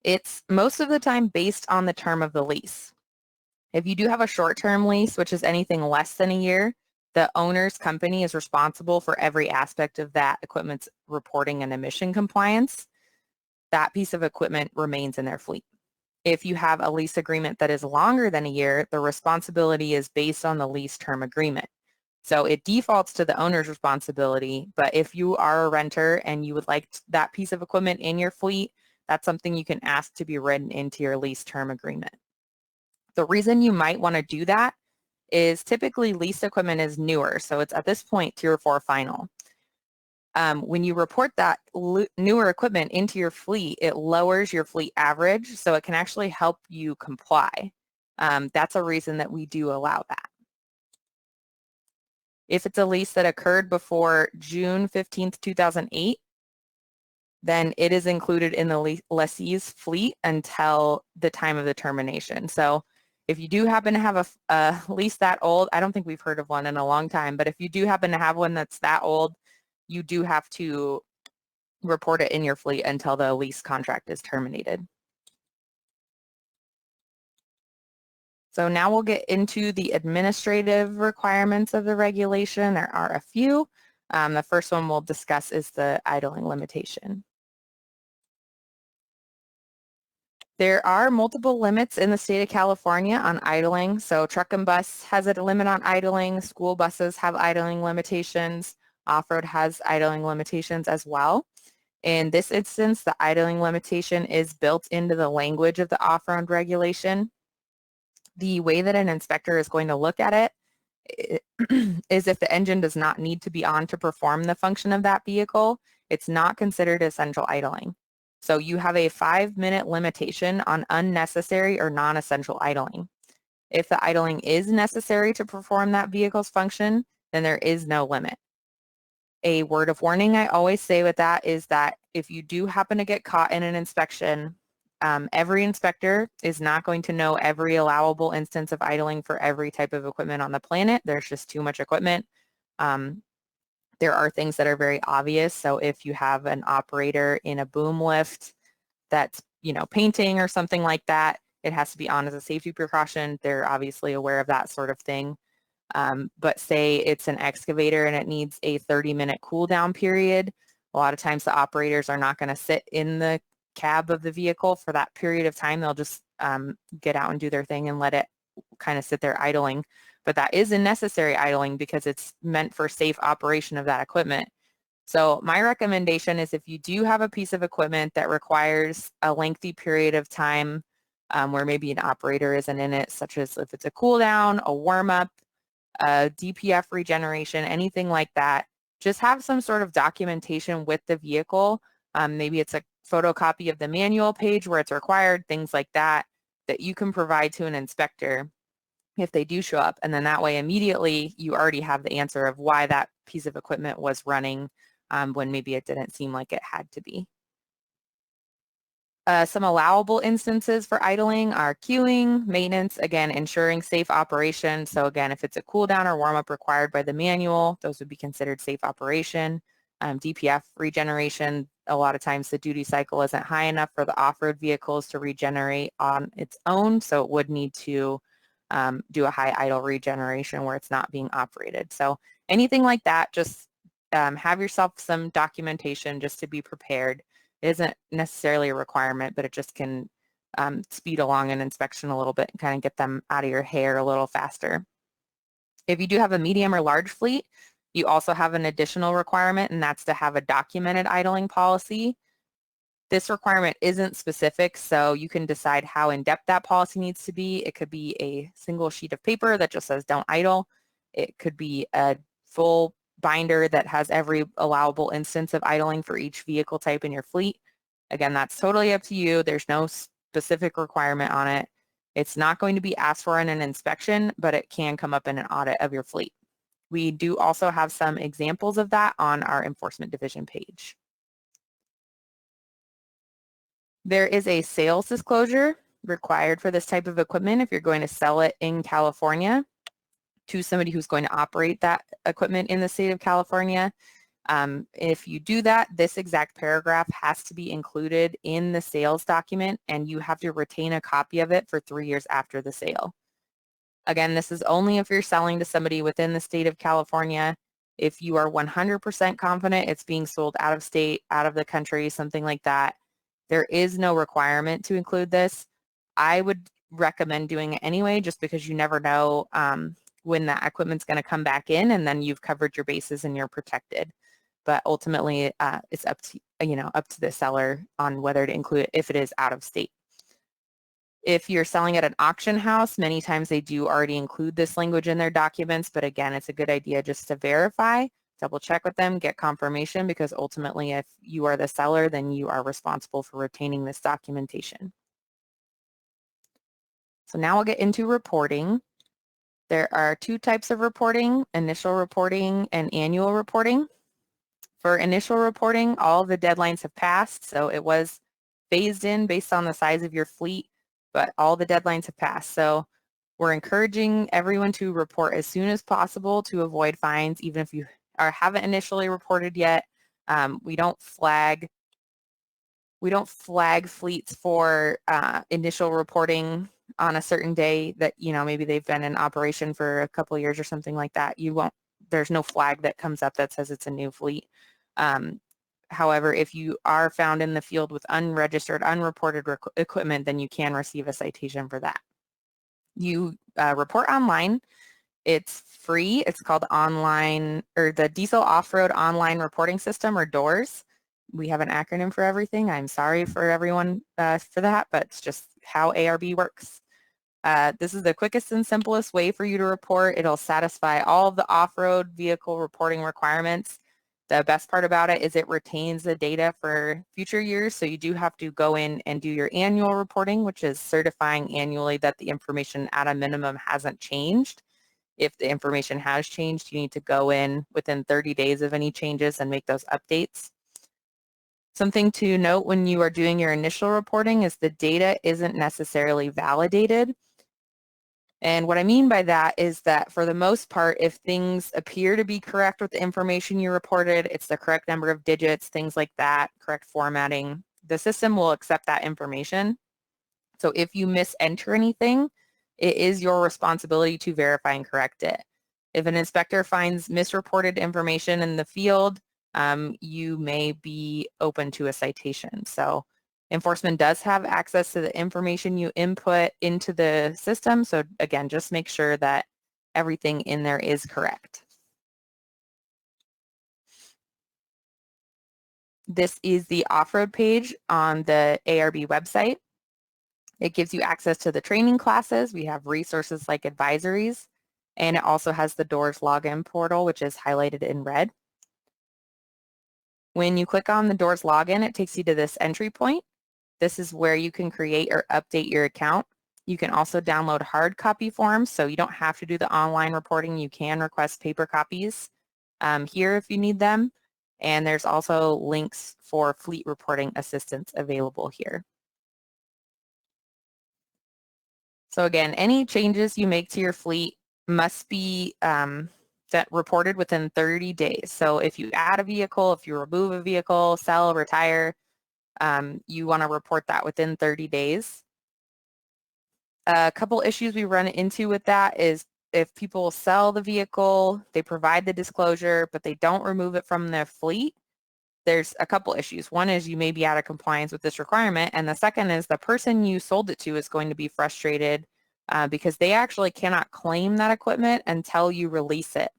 It's most of the time based on the term of the lease. If you do have a short-term lease, which is anything less than a year, the owner's company is responsible for every aspect of that equipment's reporting and emission compliance. That piece of equipment remains in their fleet. If you have a lease agreement that is longer than a year, the responsibility is based on the lease term agreement. So it defaults to the owner's responsibility, but if you are a renter and you would like that piece of equipment in your fleet, that's something you can ask to be written into your lease term agreement. The reason you might want to do that is typically leased equipment is newer, so it's at this point Tier 4 final. When you report that newer equipment into your fleet, it lowers your fleet average, so it can actually help you comply. That's a reason that we do allow that. If it's a lease that occurred before June 15th, 2008, then it is included in the lessee's fleet until the time of the termination. So If you do happen to have a lease that old, I don't think we've heard of one in a long time, but if you do happen to have one that's that old, you do have to report it in your fleet until the lease contract is terminated. So now we'll get into the administrative requirements of the regulation. There are a few. The first one we'll discuss is the idling limitation. There are multiple limits in the state of California on idling. So truck and bus has a limit on idling. School buses have idling limitations. Off-road has idling limitations as well. In this instance, the idling limitation is built into the language of the off-road regulation. The way that an inspector is going to look at it is if the engine does not need to be on to perform the function of that vehicle, it's not considered essential idling. So you have a 5-minute limitation on unnecessary or non-essential idling. If the idling is necessary to perform that vehicle's function, then there is no limit. A word of warning I always say with that is that if you do happen to get caught in an inspection, every inspector is not going to know every allowable instance of idling for every type of equipment on the planet. There's just too much equipment. There are things that are very obvious. So if you have an operator in a boom lift that's, painting or something like that, it has to be on as a safety precaution. They're obviously aware of that sort of thing. But say it's an excavator and it needs a 30-minute cool down period. A lot of times the operators are not going to sit in the cab of the vehicle for that period of time. They'll just get out and do their thing and let it kind of sit there idling. But that is a necessary idling because it's meant for safe operation of that equipment. So my recommendation is if you do have a piece of equipment that requires a lengthy period of time where maybe an operator isn't in it, such as if it's a cool down, a warm up, DPF regeneration, anything like that, just have some sort of documentation with the vehicle. Maybe it's a photocopy of the manual page where it's required, things like that, that you can provide to an inspector if they do show up. And then that way immediately you already have the answer of why that piece of equipment was running when maybe it didn't seem like it had to be. Some allowable instances for idling are queuing, maintenance, again, ensuring safe operation. So again, if it's a cool down or warm up required by the manual, those would be considered safe operation. DPF regeneration, a lot of times the duty cycle isn't high enough for the off-road vehicles to regenerate on its own. So it would need to do a high idle regeneration where it's not being operated. So anything like that, just have yourself some documentation just to be prepared. It isn't necessarily a requirement, but it just can speed along an inspection a little bit and kind of get them out of your hair a little faster. If you do have a medium or large fleet, you also have an additional requirement, and that's to have a documented idling policy. This requirement isn't specific, so you can decide how in-depth that policy needs to be. It could be a single sheet of paper that just says don't idle. It could be a full binder that has every allowable instance of idling for each vehicle type in your fleet. Again, that's totally up to you. There's no specific requirement on it. It's not going to be asked for in an inspection, but it can come up in an audit of your fleet. We do also have some examples of that on our enforcement division page. There is a sales disclosure required for this type of equipment if you're going to sell it in California to somebody who's going to operate that equipment in the state of California. If you do that, this exact paragraph has to be included in the sales document, and you have to retain a copy of it for 3 years after the sale. Again, this is only if you're selling to somebody within the state of California. If you are 100% confident it's being sold out of state, out of the country, something like that, there is no requirement to include this. I would recommend doing it anyway, just because you never know when that equipment's going to come back in, and then you've covered your bases and you're protected. But ultimately, it's up to the seller on whether to include it if it is out of state. If you're selling at an auction house, many times they do already include this language in their documents, but again, it's a good idea just to verify, double check with them, get confirmation, because ultimately if you are the seller, then you are responsible for retaining this documentation. So now we'll get into reporting. There are 2 types of reporting, initial reporting and annual reporting. For initial reporting, all the deadlines have passed, so it was phased in based on the size of your fleet, but all the deadlines have passed. So We're encouraging everyone to report as soon as possible to avoid fines, even if you haven't initially reported yet. We don't flag fleets for initial reporting on a certain day that, maybe they've been in operation for a couple of years or something like that. There's no flag that comes up that says it's a new fleet. However, if you are found in the field with unregistered, unreported equipment, then you can receive a citation for that. You report online. It's free. It's called the Diesel Off-Road Online Reporting System, or DOORS. We have an acronym for everything. I'm sorry for everyone for that, but it's just how ARB works. This is the quickest and simplest way for you to report. It'll satisfy all of the off-road vehicle reporting requirements. The best part about it is it retains the data for future years, so you do have to go in and do your annual reporting, which is certifying annually that the information at a minimum hasn't changed. If the information has changed, you need to go in within 30 days of any changes and make those updates. Something to note when you are doing your initial reporting is the data isn't necessarily validated. And what I mean by that is that for the most part, if things appear to be correct with the information you reported, it's the correct number of digits, things like that, correct formatting, the system will accept that information. So if you misenter anything, it is your responsibility to verify and correct it. If an inspector finds misreported information in the field, you may be open to a citation. So enforcement does have access to the information you input into the system. So again, just make sure that everything in there is correct. This is the off-road page on the ARB website. It gives you access to the training classes. We have resources like advisories, and it also has the DOORS login portal, which is highlighted in red. When you click on the DOORS login, it takes you to this entry point. This is where you can create or update your account. You can also download hard copy forms, so you don't have to do the online reporting. You can request paper copies here if you need them. And there's also links for fleet reporting assistance available here. So again, any changes you make to your fleet must be reported within 30 days. So if you add a vehicle, if you remove a vehicle, sell, retire, you want to report that within 30 days. A couple issues we run into with that is if people sell the vehicle, they provide the disclosure, but they don't remove it from their fleet, there's a couple issues. One is you may be out of compliance with this requirement, and the second is the person you sold it to is going to be frustrated because they actually cannot claim that equipment until you release it.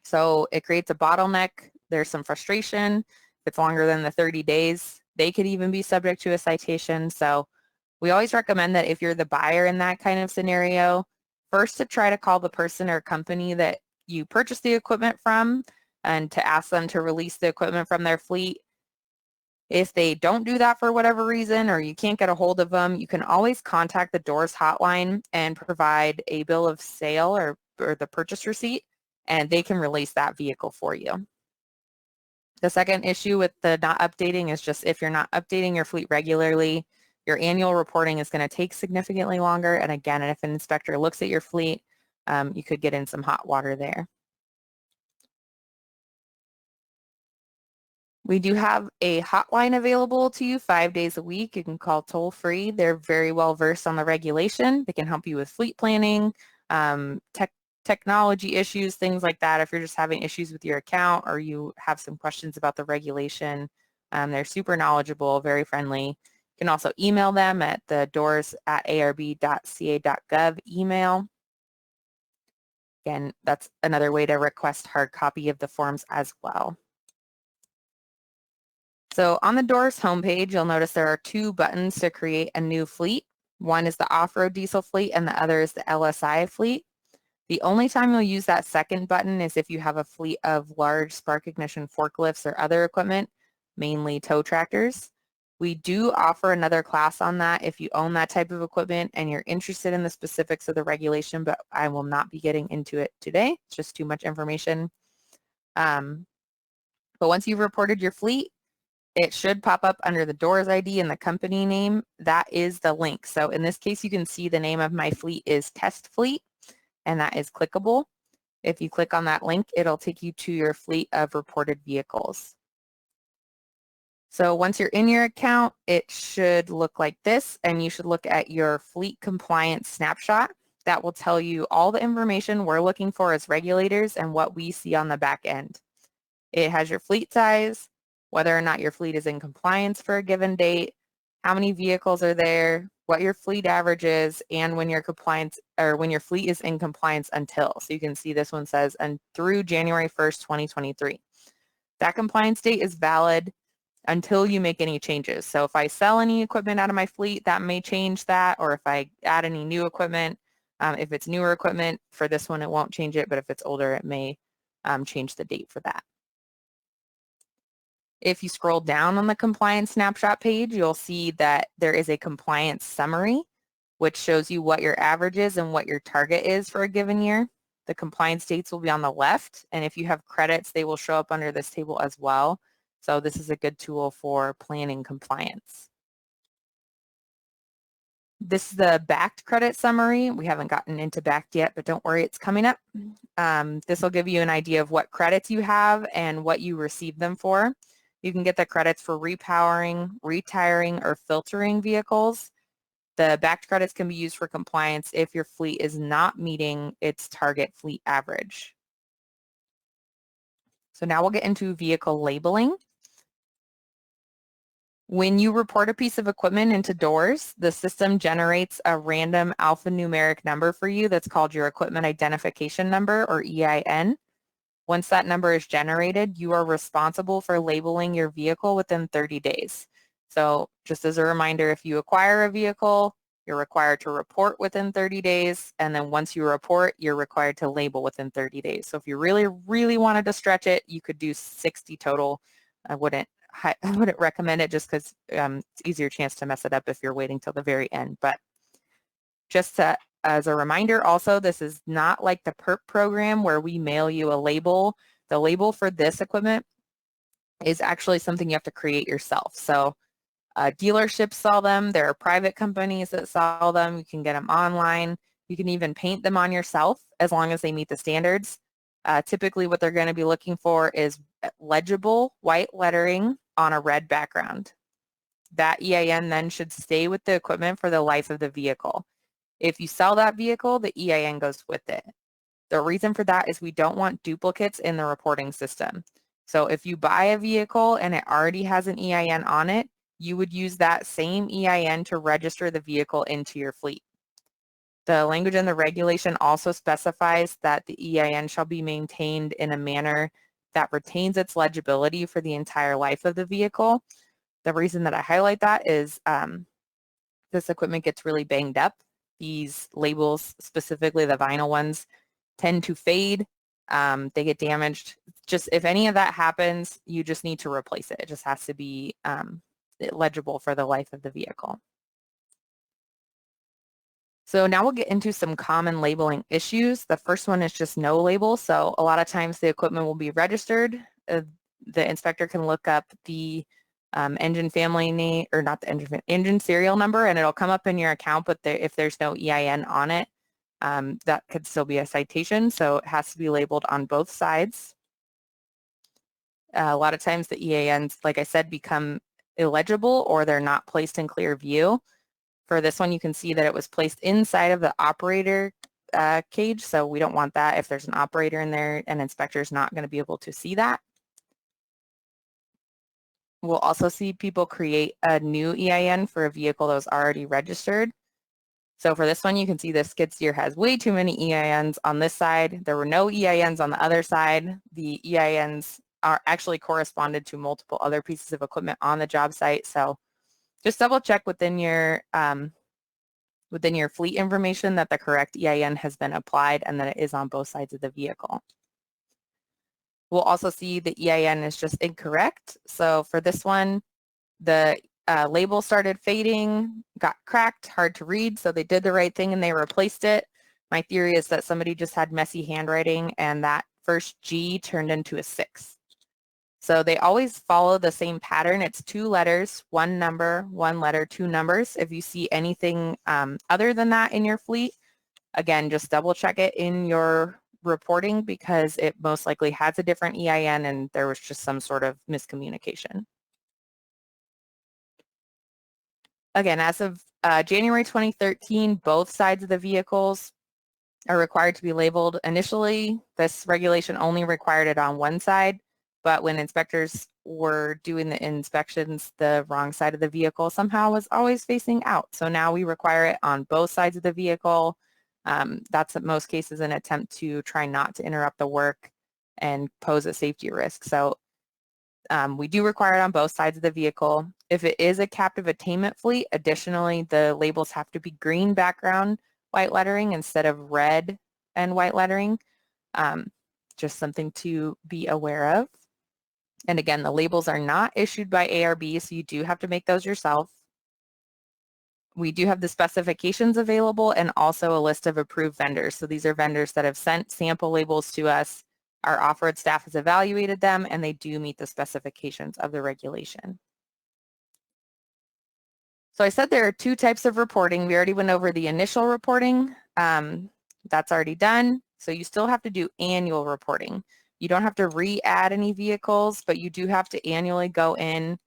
So it creates a bottleneck. There's some frustration. If it's longer than the 30 days, they could even be subject to a citation. So we always recommend that if you're the buyer in that kind of scenario, first to try to call the person or company that you purchased the equipment from and to ask them to release the equipment from their fleet. If they don't do that for whatever reason, or you can't get a hold of them, you can always contact the DOORS hotline and provide a bill of sale or the purchase receipt, and they can release that vehicle for you. The second issue with the not updating is just if you're not updating your fleet regularly, your annual reporting is going to take significantly longer. And again, if an inspector looks at your fleet, you could get in some hot water there. We do have a hotline available to you 5 days a week. You can call toll free. They're very well versed on the regulation. They can help you with fleet planning, technology issues, things like that. If you're just having issues with your account or you have some questions about the regulation, they're super knowledgeable, very friendly. You can also email them at the doors@arb.ca.gov email. Again, that's another way to request hard copy of the forms as well. So on the DOORS homepage, you'll notice there are two buttons to create a new fleet. One is the off-road diesel fleet and the other is the LSI fleet. The only time you'll use that second button is if you have a fleet of large spark ignition forklifts or other equipment, mainly tow tractors. We do offer another class on that if you own that type of equipment and you're interested in the specifics of the regulation, but I will not be getting into it today. It's just too much information. But once you've reported your fleet, it should pop up under the doors ID and the company name. That is the link. So in this case, you can see the name of my fleet is Test Fleet, and that is clickable. If you click on that link, it'll take you to your fleet of reported vehicles. So once you're in your account, it should look like this, and you should look at your fleet compliance snapshot. That will tell you all the information we're looking for as regulators and what we see on the back end. It has your fleet size, whether or not your fleet is in compliance for a given date, how many vehicles are there, what your fleet average is, and when your compliance or when your fleet is in compliance until. So you can see this one says and through January 1st, 2023. That compliance date is valid until you make any changes. So if I sell any equipment out of my fleet, that may change that, or if I add any new equipment, if it's newer equipment, for this one, it won't change it, but if it's older, it may change the date for that. If you scroll down on the compliance snapshot page, you'll see that there is a compliance summary, which shows you what your average is and what your target is for a given year. The compliance dates will be on the left, and if you have credits, they will show up under this table as well. So this is a good tool for planning compliance. This is the backed credit summary. We haven't gotten into backed yet, but don't worry, it's coming up. This will give you an idea of what credits you have and what you receive them for. You can get the credits for repowering, retiring, or filtering vehicles. The backed credits can be used for compliance if your fleet is not meeting its target fleet average. So now we'll get into vehicle labeling. When you report a piece of equipment into DOORS, the system generates a random alphanumeric number for you that's called your equipment identification number, or EIN. Once that number is generated, you are responsible for labeling your vehicle within 30 days. So just as a reminder, if you acquire a vehicle, you're required to report within 30 days, and then once you report, you're required to label within 30 days. So if you really, really wanted to stretch it, you could do 60 total. I wouldn't recommend it just because it's easier chance to mess it up if you're waiting till the very end. But just as a reminder also, this is not like the PERP program where we mail you a label. The label for this equipment is actually something you have to create yourself. So dealerships sell them. There are private companies that sell them. You can get them online. You can even paint them on yourself as long as they meet the standards. Typically what they're going to be looking for is legible white lettering on a red background. That EIN then should stay with the equipment for the life of the vehicle. If you sell that vehicle, the EIN goes with it. The reason for that is we don't want duplicates in the reporting system. So if you buy a vehicle and it already has an EIN on it, you would use that same EIN to register the vehicle into your fleet. The language in the regulation also specifies that the EIN shall be maintained in a manner that retains its legibility for the entire life of the vehicle. The reason that I highlight that is this equipment gets really banged up. These labels, specifically the vinyl ones, tend to fade. They get damaged. Just if any of that happens, you just need to replace it. It just has to be legible for the life of the vehicle. So now we'll get into some common labeling issues. The first one is just no label. So a lot of times the equipment will be registered. The inspector can look up the engine family name, or not the engine serial number, and it'll come up in your account, but if there's no EIN on it, that could still be a citation. So it has to be labeled on both sides. A lot of times the EINs, like I said, become illegible or they're not placed in clear view. For this one, you can see that it was placed inside of the operator cage, so we don't want that. If there's an operator in there, an inspector is not going to be able to see that. We'll also see people create a new EIN for a vehicle that was already registered. So for this one, you can see the skid steer has way too many EINs on this side. There were no EINs on the other side. The EINs are actually corresponded to multiple other pieces of equipment on the job site. So just double check within your fleet information that the correct EIN has been applied and that it is on both sides of the vehicle. We'll also see the EIN is just incorrect. So for this one, the label started fading, got cracked, hard to read, so they did the right thing and they replaced it. My theory is that somebody just had messy handwriting and that first G turned into a 6. So they always follow the same pattern. It's 2 letters, 1 number, 1 letter, 2 numbers. If you see anything other than that in your fleet, again, just double check it in your reporting because it most likely has a different EIN and there was just some sort of miscommunication. Again, as of January 2013, both sides of the vehicles are required to be labeled. Initially, this regulation only required it on one side, but when inspectors were doing the inspections, the wrong side of the vehicle somehow was always facing out. So now we require it on both sides of the vehicle. That's in most cases an attempt to try not to interrupt the work and pose a safety risk. So we do require it on both sides of the vehicle. If it is a captive attainment fleet, additionally, the labels have to be green background white lettering instead of red and white lettering. Just something to be aware of. And again, the labels are not issued by ARB, so you do have to make those yourself. We do have the specifications available and also a list of approved vendors. So these are vendors that have sent sample labels to us. Our off-road staff has evaluated them and they do meet the specifications of the regulation. So I said there are 2 types of reporting. We already went over the initial reporting. That's already done. So you still have to do annual reporting. You don't have to re-add any vehicles, but you do have to annually go in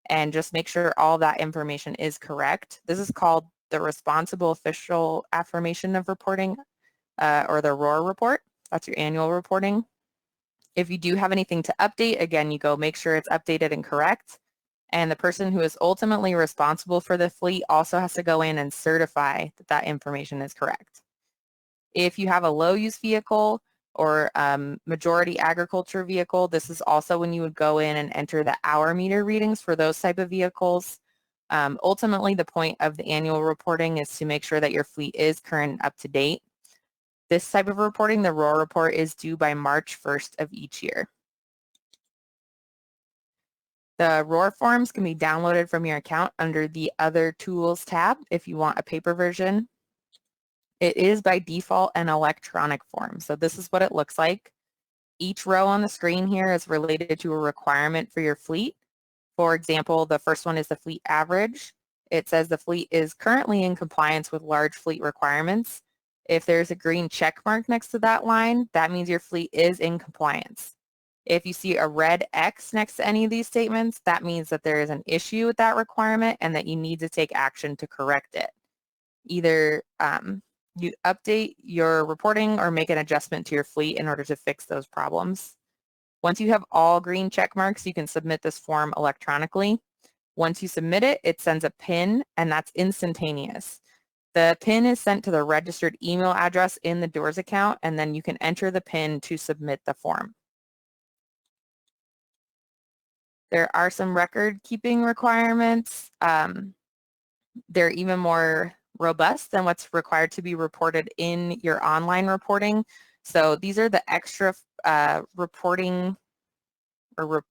and just make sure all that information is correct. This is called the Responsible Official Affirmation of Reporting, or the ROAR report. That's your annual reporting. If you do have anything to update, again, you go make sure it's updated and correct. And the person who is ultimately responsible for the fleet also has to go in and certify that that information is correct. If you have a low-use vehicle or majority agriculture vehicle, this is also when you would go in and enter the hour meter readings for those type of vehicles. Ultimately, the point of the annual reporting is to make sure that your fleet is current and up to date. This type of reporting, the ROAR report, is due by March 1st of each year. The ROAR forms can be downloaded from your account under the Other Tools tab if you want a paper version. It is by default an electronic form. So this is what it looks like. Each row on the screen here is related to a requirement for your fleet. For example, the first one is the fleet average. It says the fleet is currently in compliance with large fleet requirements. If there's a green check mark next to that line, that means your fleet is in compliance. If you see a red X next to any of these statements, that means that there is an issue with that requirement and that you need to take action to correct it. Either you update your reporting or make an adjustment to your fleet in order to fix those problems. Once you have all green check marks, you can submit this form electronically. Once you submit it, it sends a PIN, and that's instantaneous. The PIN is sent to the registered email address in the DOORS account, and then you can enter the PIN to submit the form. There are some record keeping requirements. They're even more robust than what's required to be reported in your online reporting. So these are the extra reporting, or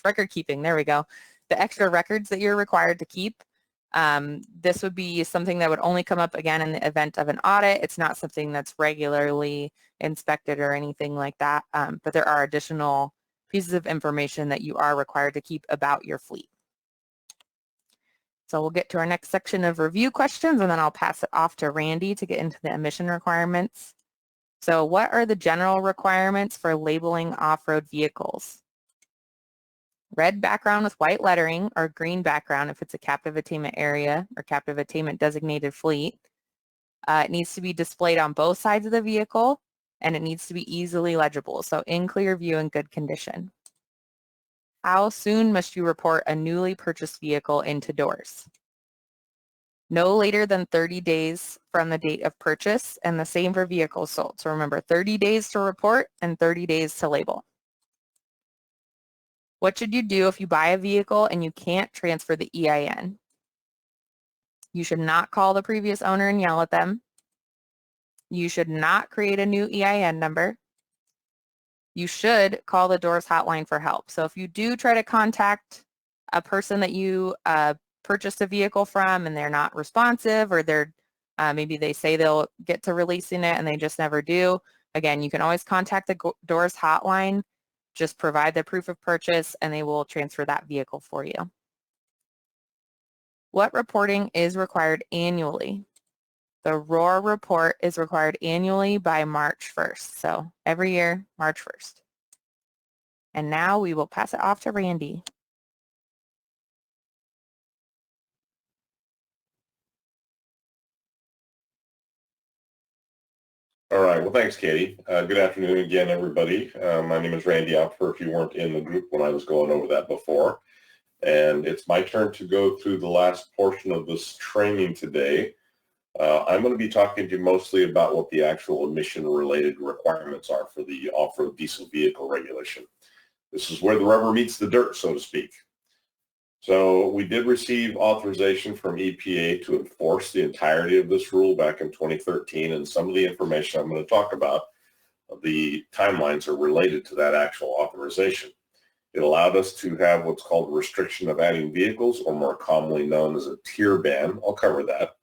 record keeping, there we go. The extra records that you're required to keep. This would be something that would only come up again in the event of an audit. It's not something that's regularly inspected or anything like that, but there are additional pieces of information that you are required to keep about your fleet. So we'll get to our next section of review questions, and then I'll pass it off to Randy to get into the emission requirements. So what are the general requirements for labeling off-road vehicles? Red background with white lettering, or green background if it's a captive attainment area or captive attainment designated fleet. It needs to be displayed on both sides of the vehicle, and it needs to be easily legible, so in clear view and good condition. How soon must you report a newly purchased vehicle into DOORS? No later than 30 days from the date of purchase, and the same for vehicles sold. So remember, 30 days to report and 30 days to label. What should you do if you buy a vehicle and you can't transfer the EIN? You should not call the previous owner and yell at them. You should not create a new EIN number. You should call the DOORS hotline for help. So if you do try to contact a person that you purchased a vehicle from and they're not responsive, or they're maybe they say they'll get to releasing it and they just never do, again, you can always contact the DOORS hotline. just provide the proof of purchase and they will transfer that vehicle for you. What reporting is required annually? The ROAR report is required annually by March 1st. So every year, March 1st. And now we will pass it off to Randy. All right. Well, thanks, Katie. Good afternoon again, everybody. My name is Randy Opfer, if you weren't in the group when I was going over that before. And it's my turn to go through the last portion of this training today. I'm going to be talking to you mostly about what the actual emission-related requirements are for the off-road diesel vehicle regulation. This is where the rubber meets the dirt, so to speak. So we did receive authorization from EPA to enforce the entirety of this rule back in 2013, and some of the information I'm going to talk about, the timelines are related to that actual authorization. It allowed us to have what's called a restriction of adding vehicles, or more commonly known as a tier ban. I'll cover that.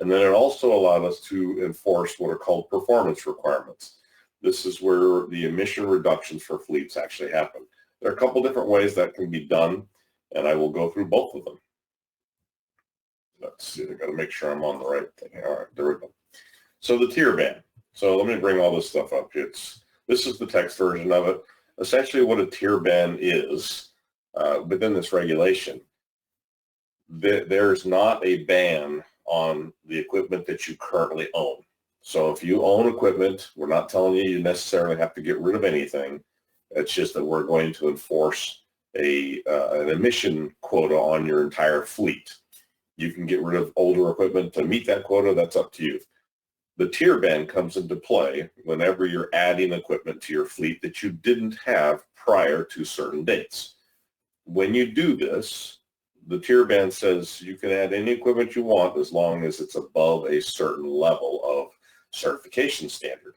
And then it also allowed us to enforce what are called performance requirements. This is where the emission reductions for fleets actually happen. There are a couple different ways that can be done, and I will go through both of them. Let's see, I've got to make sure I'm on the right thing. All right, there we go. So the tier ban. So let me bring all this stuff up. This is the text version of it. Essentially what a tier ban is within this regulation. There's not a ban on the equipment that you currently own. So if you own equipment, we're not telling you necessarily have to get rid of anything. It's just that we're going to enforce an emission quota on your entire fleet. You can get rid of older equipment to meet that quota. That's up to you. The tier ban comes into play whenever you're adding equipment to your fleet that you didn't have prior to certain dates. When you do this, the tier ban says you can add any equipment you want as long as it's above a certain level of certification standard.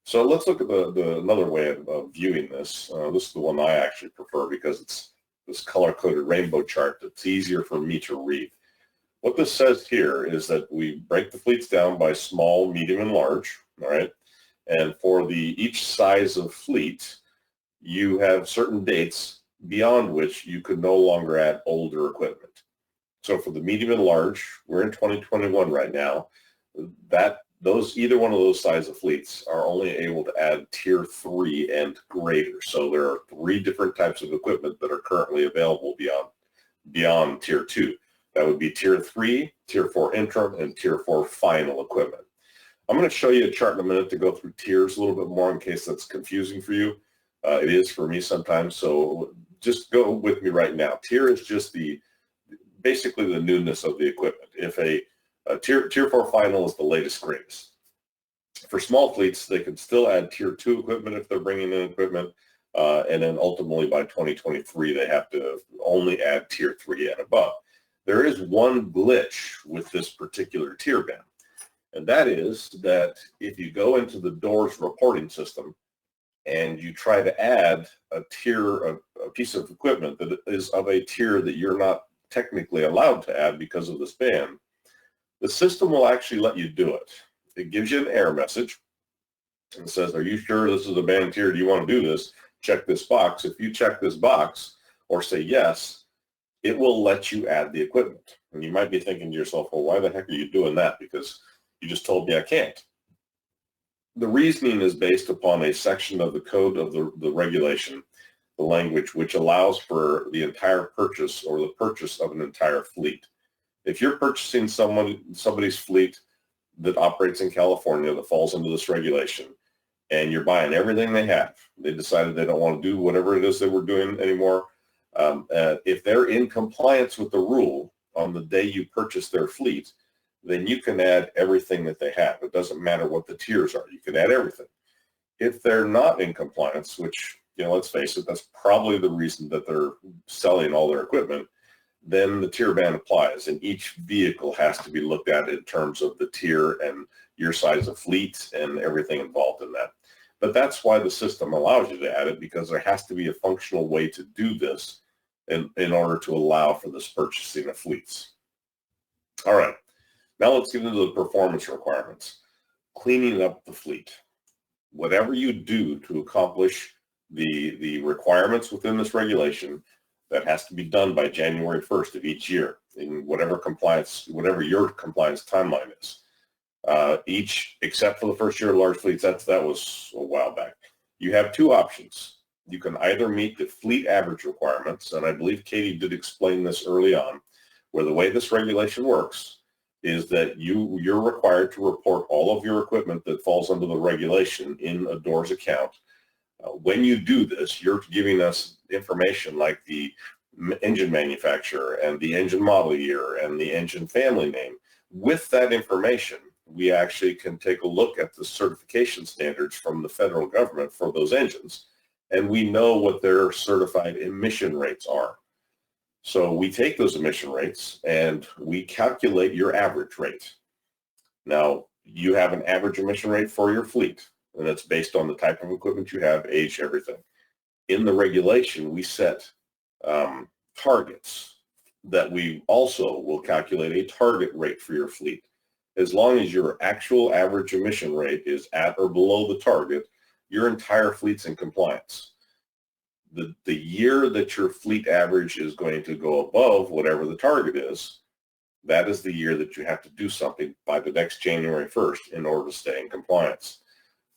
So let's look at another way of viewing this. This is the one I actually prefer because it's this color-coded rainbow chart that's easier for me to read. What this says here is that we break the fleets down by small, medium, and large, all right? And for each size of fleet, you have certain dates beyond which you could no longer add older equipment. So for the medium and large, we're in 2021 right now, either one of those size of fleets are only able to add tier 3 and greater. So there are 3 different types of equipment that are currently available beyond tier 2. That would be tier 3, tier 4 interim, and tier 4 final equipment. I'm going to show you a chart in a minute to go through tiers a little bit more in case that's confusing for you. It is for me sometimes, so just go with me right now. Tier is just basically the newness of the equipment. If a tier 4 final is the latest, greatest. For small fleets, they can still add tier 2 equipment if they're bringing in equipment, and then ultimately by 2023, they have to only add tier 3 and above. There is one glitch with this particular tier ban, and that is that if you go into the DOORS reporting system and you try to add a piece of equipment that is of a tier that you're not technically allowed to add because of this ban, the system will actually let you do it. It gives you an error message and says, are you sure this is a banned tier? Do you want to do this? Check this box. If you check this box or say yes, it will let you add the equipment. And you might be thinking to yourself, well, why the heck are you doing that? Because you just told me I can't. The reasoning is based upon a section of the code of the regulation, the language, which allows for the entire purchase or the purchase of an entire fleet. If you're purchasing somebody's fleet that operates in California that falls into this regulation, and you're buying everything they have, they decided they don't want to do whatever it is they were doing anymore, if they're in compliance with the rule on the day you purchase their fleet, then you can add everything that they have. It doesn't matter what the tiers are. You can add everything. If they're not in compliance, which, let's face it, that's probably the reason that they're selling all their equipment, then the tier ban applies, and each vehicle has to be looked at in terms of the tier and your size of fleet and everything involved in that. But that's why the system allows you to add it, because there has to be a functional way to do this in order to allow for this purchasing of fleets. All right, now let's get into the performance requirements. Cleaning up the fleet. Whatever you do to accomplish the requirements within this regulation that has to be done by January 1st of each year in whatever your compliance timeline is. Each, except for the first year of large fleets, that was a while back. You have two options. You can either meet the fleet average requirements, and I believe Katie did explain this early on, where the way this regulation works is that you're required to report all of your equipment that falls under the regulation in a DOORS account. When you do this, you're giving us information like the engine manufacturer and the engine model year and the engine family name. With that information, we actually can take a look at the certification standards from the federal government for those engines, and we know what their certified emission rates are. So we take those emission rates and we calculate your average rate. Now, you have an average emission rate for your fleet, and it's based on the type of equipment you have, age, everything. In the regulation, we set targets that we also will calculate a target rate for your fleet. As long as your actual average emission rate is at or below the target, your entire fleet's in compliance. The year that your fleet average is going to go above whatever the target is, that is the year that you have to do something by the next January 1st in order to stay in compliance.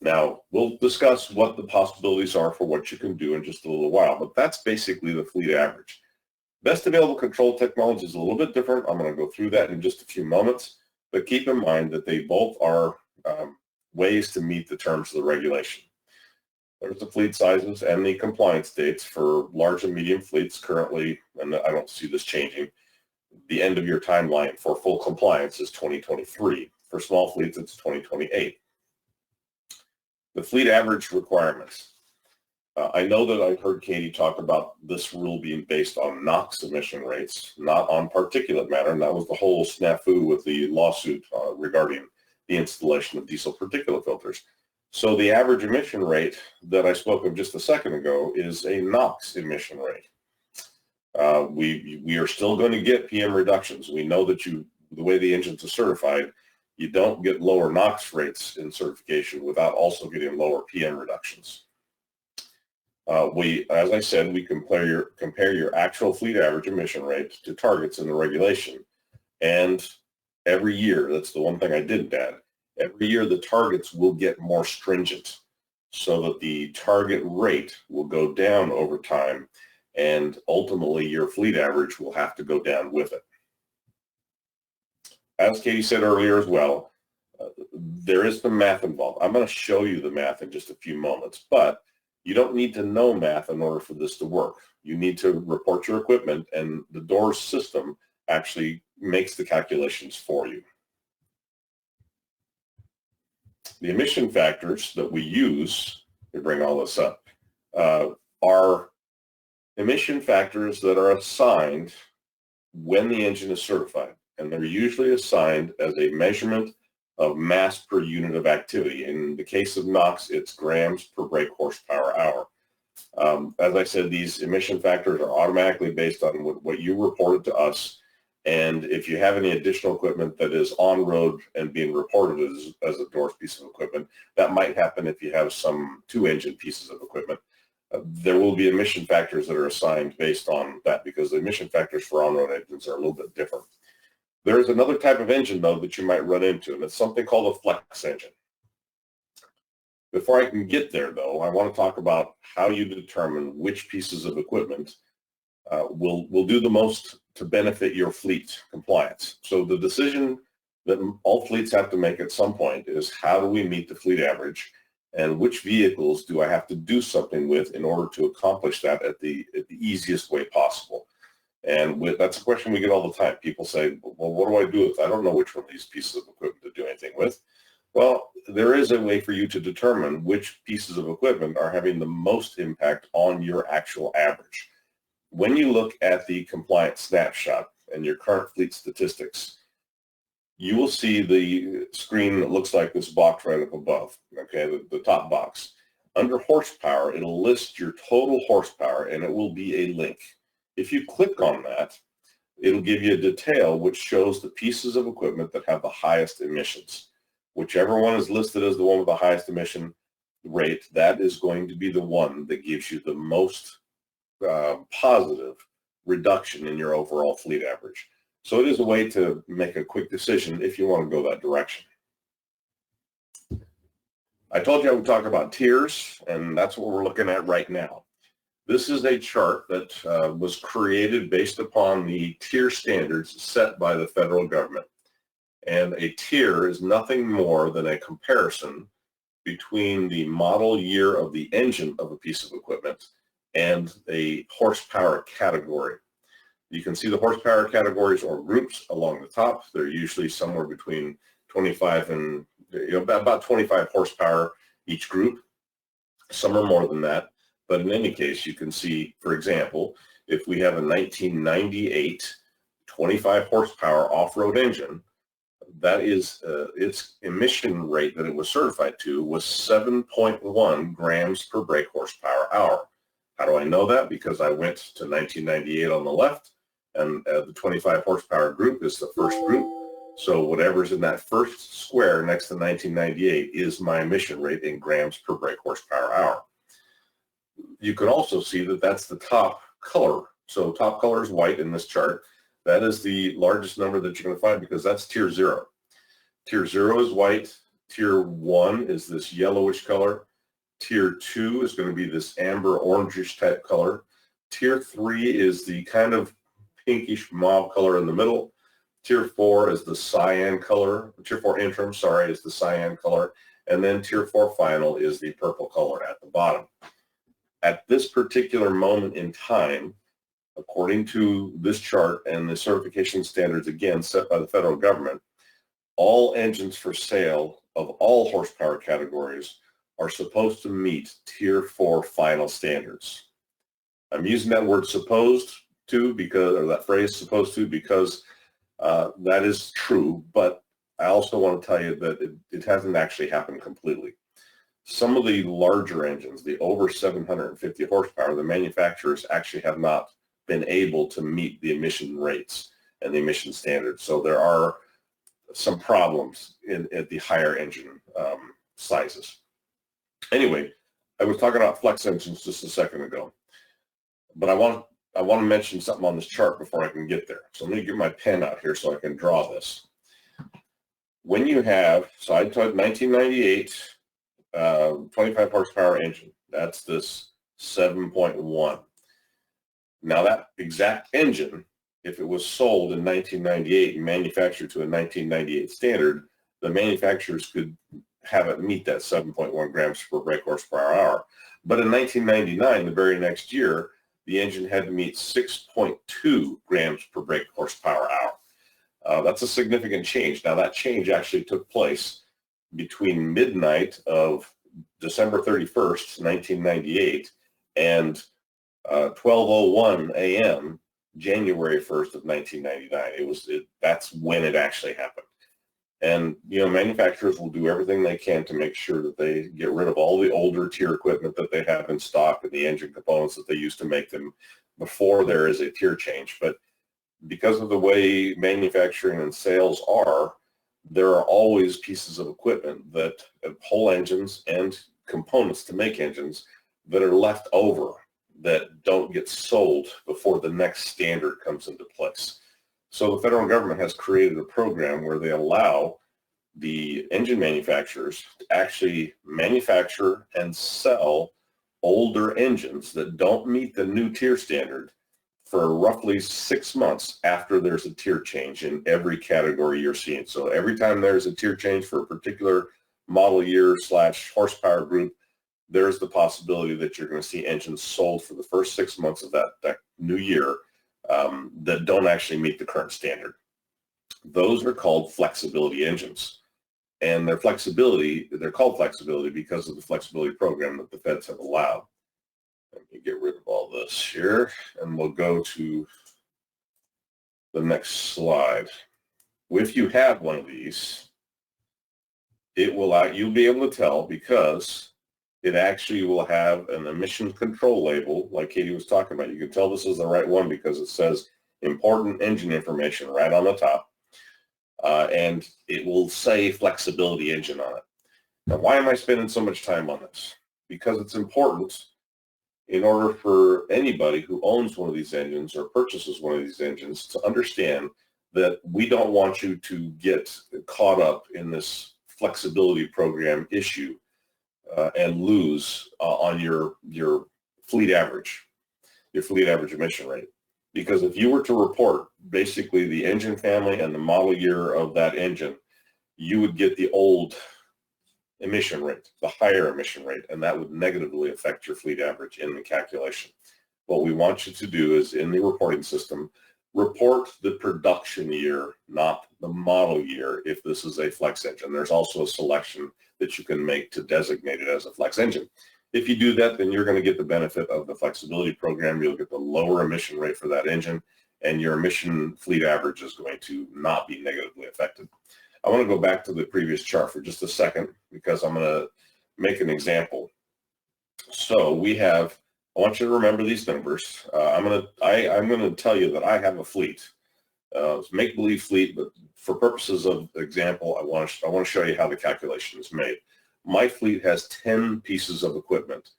Now, we'll discuss what the possibilities are for what you can do in just a little while, but that's basically the fleet average. Best available control technology is a little bit different. I'm going to go through that in just a few moments, but keep in mind that they both are ways to meet the terms of the regulation. There's the fleet sizes and the compliance dates for large and medium fleets currently, and I don't see this changing. The end of your timeline for full compliance is 2023. For small fleets, it's 2028. The fleet average requirements. I know that I've heard Katie talk about this rule being based on NOx emission rates, not on particulate matter, and that was the whole snafu with the lawsuit regarding the installation of diesel particulate filters. So the average emission rate that I spoke of just a second ago is a NOx emission rate. We are still going to get PM reductions. We know that the way the engines are certified, you don't get lower NOx rates in certification without also getting lower PM reductions. As I said, we compare your actual fleet average emission rate to targets in the regulation. And every year, that's the one thing I didn't add, every year the targets will get more stringent so that the target rate will go down over time, and ultimately your fleet average will have to go down with it. As Katie said earlier as well, there is the math involved. I'm going to show you the math in just a few moments, but you don't need to know math in order for this to work. You need to report your equipment, and the DOORS system actually makes the calculations for you. The emission factors that we use to bring all this up are emission factors that are assigned when the engine is certified, and they're usually assigned as a measurement of mass per unit of activity. In the case of NOx, it's grams per brake horsepower hour. As I said, these emission factors are automatically based on what you reported to us, and if you have any additional equipment that is on road and being reported as a DOORS piece of equipment, that might happen if you have some two-engine pieces of equipment. There will be emission factors that are assigned based on that, because the emission factors for on-road engines are a little bit different. There is another type of engine, though, that you might run into, and it's something called a flex engine. Before I can get there, though, I want to talk about how you determine which pieces of equipment will do the most to benefit your fleet compliance. So the decision that all fleets have to make at some point is, how do we meet the fleet average, and which vehicles do I have to do something with in order to accomplish that at the easiest way possible? And that's a question we get all the time. People say, well, what do I do with it? I don't know which one of these pieces of equipment to do anything with. Well, there is a way for you to determine which pieces of equipment are having the most impact on your actual average. When you look at the compliance snapshot and your current fleet statistics, you will see the screen that looks like this box right up above, okay, the top box. Under horsepower, it'll list your total horsepower, and it will be a link. If you click on that, it'll give you a detail which shows the pieces of equipment that have the highest emissions. Whichever one is listed as the one with the highest emission, rate, that is going to be the one that gives you the most positive reduction in your overall fleet average. So it is a way to make a quick decision if you want to go that direction. I told you I would talk about tiers, and that's what we're looking at right now. This is a chart that was created based upon the tier standards set by the federal government. And a tier is nothing more than a comparison between the model year of the engine of a piece of equipment and a horsepower category. You can see the horsepower categories or groups along the top. They're usually somewhere between 25 and about 25 horsepower each group. Some are more than that, but in any case, you can see, for example, if we have a 1998 25 horsepower off-road engine, that is its emission rate that it was certified to was 7.1 grams per brake horsepower hour. How do I know that? Because I went to 1998 on the left, and the 25 horsepower group is the first group. So whatever's in that first square next to 1998 is my emission rate in grams per brake horsepower hour. You can also see that that's the top color. So top color is white in this chart. That is the largest number that you're going to find because that's tier 0. Tier 0 is white. Tier 1 is this yellowish color. Tier 2 is going to be this amber orangish type color. Tier 3 is the kind of pinkish mauve color in the middle. Tier 4 is the cyan color. Tier 4 interim, sorry, is the cyan color. And then Tier 4 final is the purple color at the bottom. At this particular moment in time, according to this chart and the certification standards, again, set by the federal government, all engines for sale of all horsepower categories are supposed to meet Tier 4 final standards. I'm using that word supposed to because, or that phrase supposed to, because that is true, but I also want to tell you that it hasn't actually happened completely. Some of the larger engines, the over 750 horsepower, the manufacturers actually have not been able to meet the emission rates and the emission standards. So there are some problems at the higher engine sizes. Anyway, I was talking about flex engines just a second ago, but I want to mention something on this chart before I can get there. So let me get my pen out here so I can draw this. When you have, so I took 1998 25 horsepower engine, that's this 7.1. Now that exact engine, if it was sold in 1998 and manufactured to a 1998 standard, the manufacturers could have it meet that 7.1 grams per brake horsepower hour. But in 1999, the very next year, the engine had to meet 6.2 grams per brake horsepower hour. That's a significant change. Now that change actually took place between midnight of December 31st, 1998 and 12:01 a.m. January 1st of 1999. That's when it actually happened. And, manufacturers will do everything they can to make sure that they get rid of all the older tier equipment that they have in stock and the engine components that they used to make them before there is a tier change. But because of the way manufacturing and sales are, there are always pieces of equipment that whole engines and components to make engines that are left over that don't get sold before the next standard comes into place. So the federal government has created a program where they allow the engine manufacturers to actually manufacture and sell older engines that don't meet the new tier standard for roughly 6 months after there's a tier change in every category you're seeing. So every time there's a tier change for a particular model year / horsepower group, there's the possibility that you're going to see engines sold for the first 6 months of that new year that don't actually meet the current standard. Those are called flexibility engines. And they're called flexibility because of the flexibility program that the feds have allowed. Let me get rid of all this here, and we'll go to the next slide. If you have one of these, you'll be able to tell because it actually will have an emission control label like Katie was talking about. You can tell this is the right one because it says important engine information right on the top. And it will say flexibility engine on it. Now, why am I spending so much time on this? Because it's important in order for anybody who owns one of these engines or purchases one of these engines to understand that we don't want you to get caught up in this flexibility program issue and lose on your fleet average emission rate. Because if you were to report basically the engine family and the model year of that engine, you would get the old emission rate, the higher emission rate, and that would negatively affect your fleet average in the calculation. What we want you to do is, in the reporting system, report the production year, not the model year, if this is a flex engine. There's also a selection that you can make to designate it as a flex engine. If you do that, then you're going to get the benefit of the flexibility program. You'll get the lower emission rate for that engine, and your emission fleet average is going to not be negatively affected. I want to go back to the previous chart for just a second because I'm going to make an example. So we have, I want you to remember these numbers. I'm going to tell you that I have a fleet. It's a make-believe fleet, but for purposes of example, I want to show you how the calculation is made. My fleet has 10 pieces of equipment.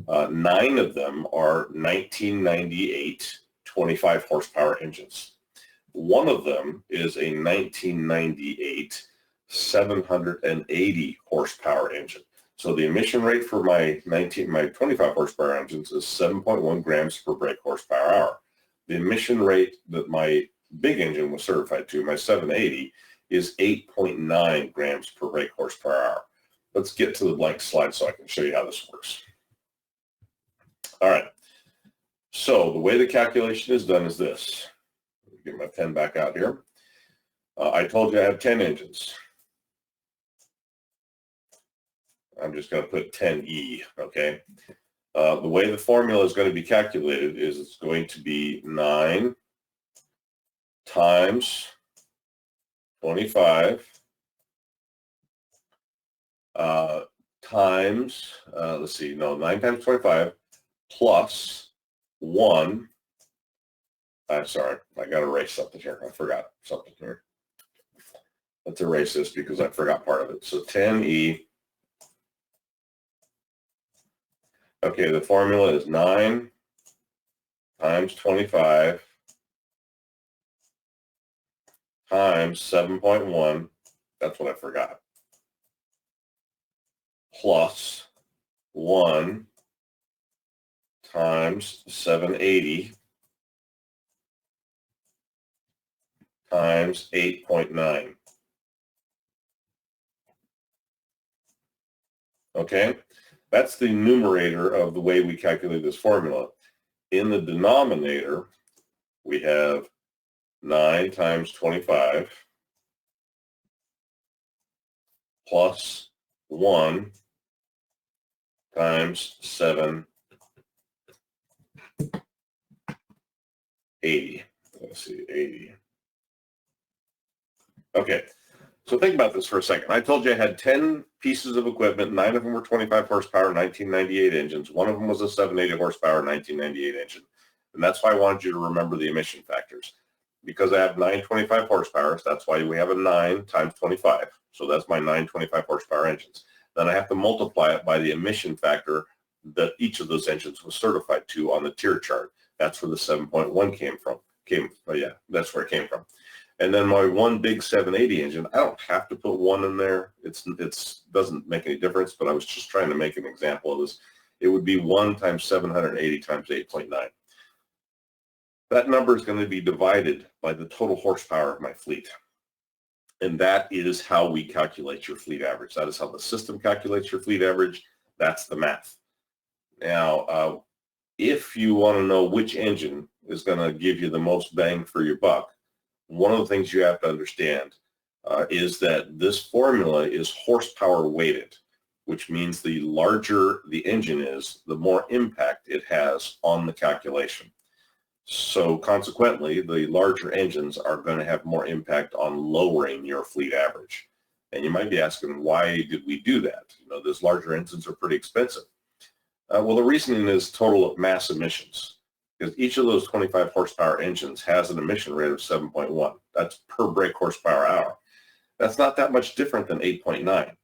9 of them are 1998 25 horsepower engines. One of them is a 1998 780 horsepower engine. So the emission rate for my 25 horsepower engines is 7.1 grams per brake horsepower hour. The emission rate that my big engine was certified to, my 780, is 8.9 grams per brake horsepower hour. Let's get to the blank slide so I can show you how this works. All right. So the way the calculation is done is this. Get my pen back out here. I told you I have 10 engines. I'm just going to put 10E, okay? The way the formula is going to be calculated is it's going to be 9 times 25 times, let's see, no, 9 times 25 plus 1. I'm sorry, I got to erase something here. I forgot something here. Let's erase this because I forgot part of it. So 10E. Okay, the formula is 9 times 25 times 7.1. That's what I forgot. Plus 1 times 780 times 8.9. Okay, that's the numerator of the way we calculate this formula. In the denominator, we have 9 times 25 plus 1 times 780. Let's see, 80. Okay, so think about this for a second. I told you I had 10 pieces of equipment. 9 of them were 25 horsepower, 1998 engines. One of them was a 780 horsepower, 1998 engine. And that's why I wanted you to remember the emission factors. Because I have 925 horsepower, that's why we have a 9 times 25. So that's my 925 horsepower engines. Then I have to multiply it by the emission factor that each of those engines was certified to on the tier chart. That's where the 7.1 came from. That's where it came from. And then my one big 780 engine, I don't have to put 1 in there. It doesn't make any difference, but I was just trying to make an example of this. It would be 1 times 780 times 8.9. That number is going to be divided by the total horsepower of my fleet. And that is how we calculate your fleet average. That is how the system calculates your fleet average. That's the math. Now, if you want to know which engine is going to give you the most bang for your buck, one of the things you have to understand is that this formula is horsepower weighted, which means the larger the engine is, the more impact it has on the calculation. So consequently, the larger engines are going to have more impact on lowering your fleet average. And you might be asking, why did we do that? You know, those larger engines are pretty expensive. Well, the reasoning is total mass emissions, because each of those 25 horsepower engines has an emission rate of 7.1. That's per brake horsepower hour. That's not that much different than 8.9.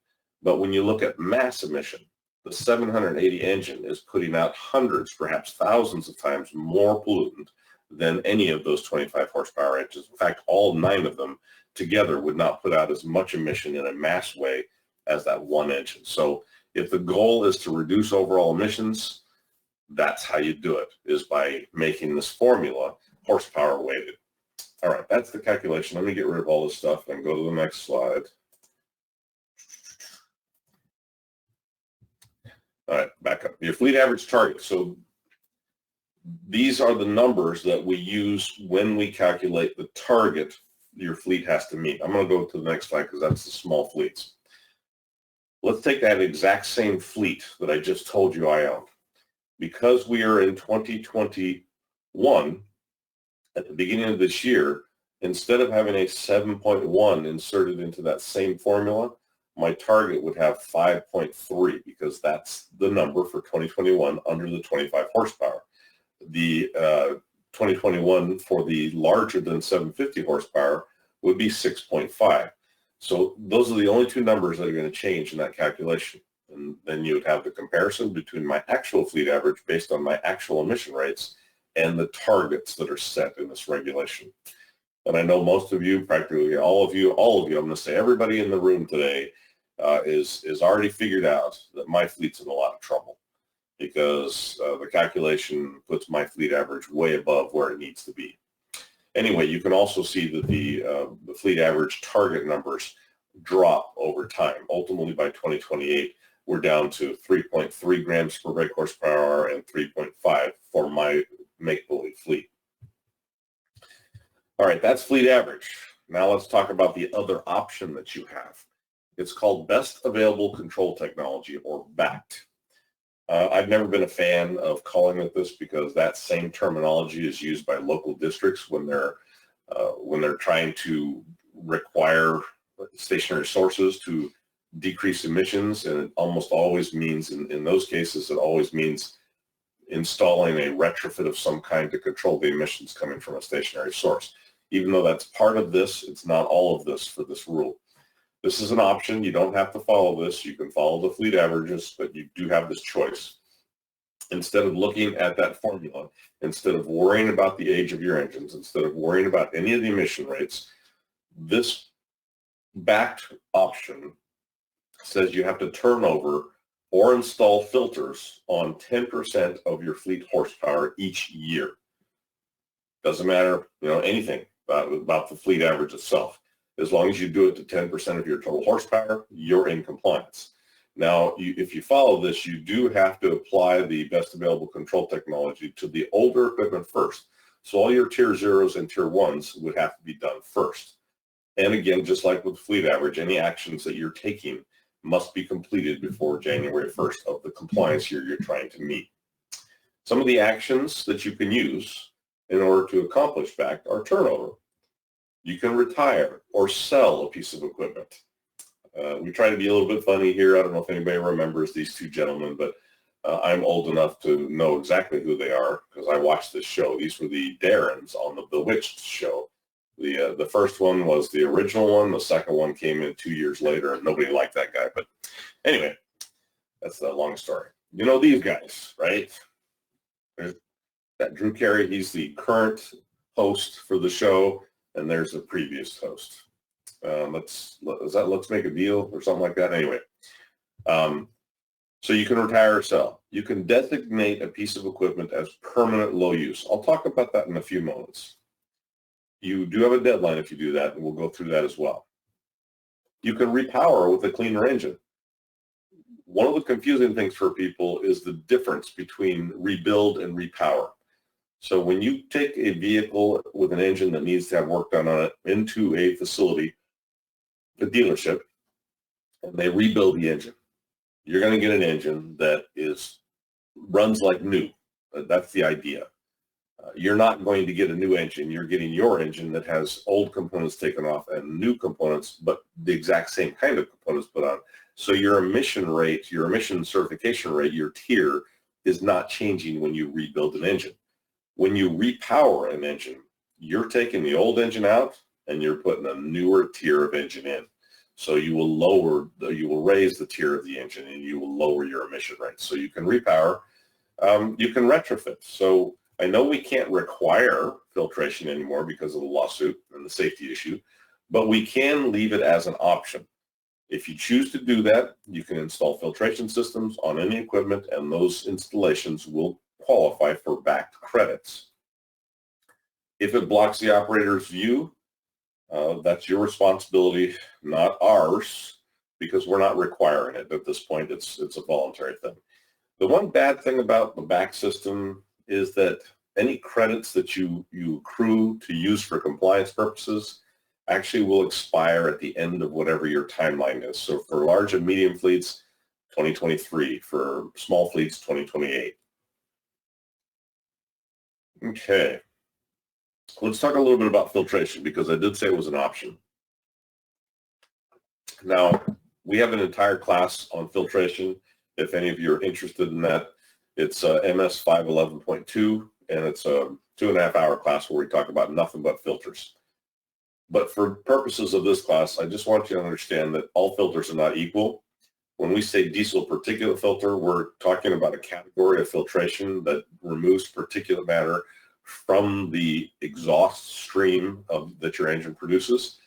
But when you look at mass emission, the 780 engine is putting out hundreds, perhaps thousands of times more pollutant than any of those 25 horsepower engines. In fact, all 9 of them together would not put out as much emission in a mass way as that one engine. So if the goal is to reduce overall emissions, that's how you do it, is by making this formula horsepower weighted. All right, that's the calculation. Let me get rid of all this stuff and go to the next slide. All right, back up. Your fleet average target. So these are the numbers that we use when we calculate the target your fleet has to meet. I'm going to go to the next slide because that's the small fleets. Let's take that exact same fleet that I just told you I own. Because we are in 2021, at the beginning of this year, instead of having a 7.1 inserted into that same formula, my target would have 5.3 because that's the number for 2021 under the 25 horsepower. The 2021 for the larger than 750 horsepower would be 6.5. So those are the only 2 numbers that are going to change in that calculation. And then you would have the comparison between my actual fleet average based on my actual emission rates and the targets that are set in this regulation. And I know most of you, practically all of you, I'm going to say everybody in the room today is already figured out that my fleet's in a lot of trouble because the calculation puts my fleet average way above where it needs to be. Anyway, you can also see that the fleet average target numbers drop over time. Ultimately, by 2028, we're down to 3.3 grams per brake horsepower and 3.5 for my make-believe fleet. All right, that's fleet average. Now let's talk about the other option that you have. It's called Best Available Control Technology, or BACT. I've never been a fan of calling it this because that same terminology is used by local districts when they're trying to require stationary sources to decrease emissions, and it almost always means, in those cases, it always means installing a retrofit of some kind to control the emissions coming from a stationary source. Even though that's part of this, it's not all of this for this rule. This is an option. You don't have to follow this. You can follow the fleet averages, but you do have this choice. Instead of looking at that formula, instead of worrying about the age of your engines, instead of worrying about any of the emission rates, this BACT option says you have to turn over or install filters on 10% of your fleet horsepower each year. Doesn't matter, anything about the fleet average itself. As long as you do it to 10% of your total horsepower, you're in compliance. Now, if you follow this, you do have to apply the best available control technology to the older equipment first. So all your tier 0s and tier 1s would have to be done first. And again, just like with fleet average, any actions that you're taking must be completed before January 1st of the compliance year you're trying to meet. Some of the actions that you can use in order to accomplish BACT are turnover. You can retire or sell a piece of equipment. We try to be a little bit funny here. I don't know if anybody remembers these 2 gentlemen, but I'm old enough to know exactly who they are because I watched this show. These were the Darrens on the Bewitched show. The first one was the original one. The second one came in 2 years later, and nobody liked that guy. But anyway, that's a long story. You know these guys, right? There's that Drew Carey. He's the current host for the show, and there's a previous host. Let's make a deal or something like that. Anyway, so you can retire or sell. You can designate a piece of equipment as permanent low use. I'll talk about that in a few moments. You do have a deadline if you do that, and we'll go through that as well. You can repower with a cleaner engine. One of the confusing things for people is the difference between rebuild and repower. So when you take a vehicle with an engine that needs to have work done on it into a facility, a dealership, and they rebuild the engine, you're going to get an engine that runs like new. That's the idea. You're not going to get a new engine. You're getting your engine that has old components taken off and new components, but the exact same kind of components put on. So your emission rate, your emission certification rate, your tier is not changing when you rebuild an engine. When you repower an engine, you're taking the old engine out and you're putting a newer tier of engine in. So you will raise the tier of the engine and you will lower your emission rates. So you can repower, you can retrofit. So I know we can't require filtration anymore because of the lawsuit and the safety issue, but we can leave it as an option. If you choose to do that, you can install filtration systems on any equipment, and those installations will qualify for backed credits. If it blocks the operator's view, that's your responsibility, not ours, because we're not requiring it at this point. It's a voluntary thing. The one bad thing about the back system is that any credits that you accrue to use for compliance purposes actually will expire at the end of whatever your timeline is. So for large and medium fleets, 2023. For small fleets, 2028. Okay. Let's talk a little bit about filtration, because I did say it was an option. Now, we have an entire class on filtration. If any of you are interested in that, it's MS 511.2, and it's a 2.5-hour class where we talk about nothing but filters. But for purposes of this class, I just want you to understand that all filters are not equal. When we say diesel particulate filter, we're talking about a category of filtration that removes particulate matter from the exhaust stream that your engine produces.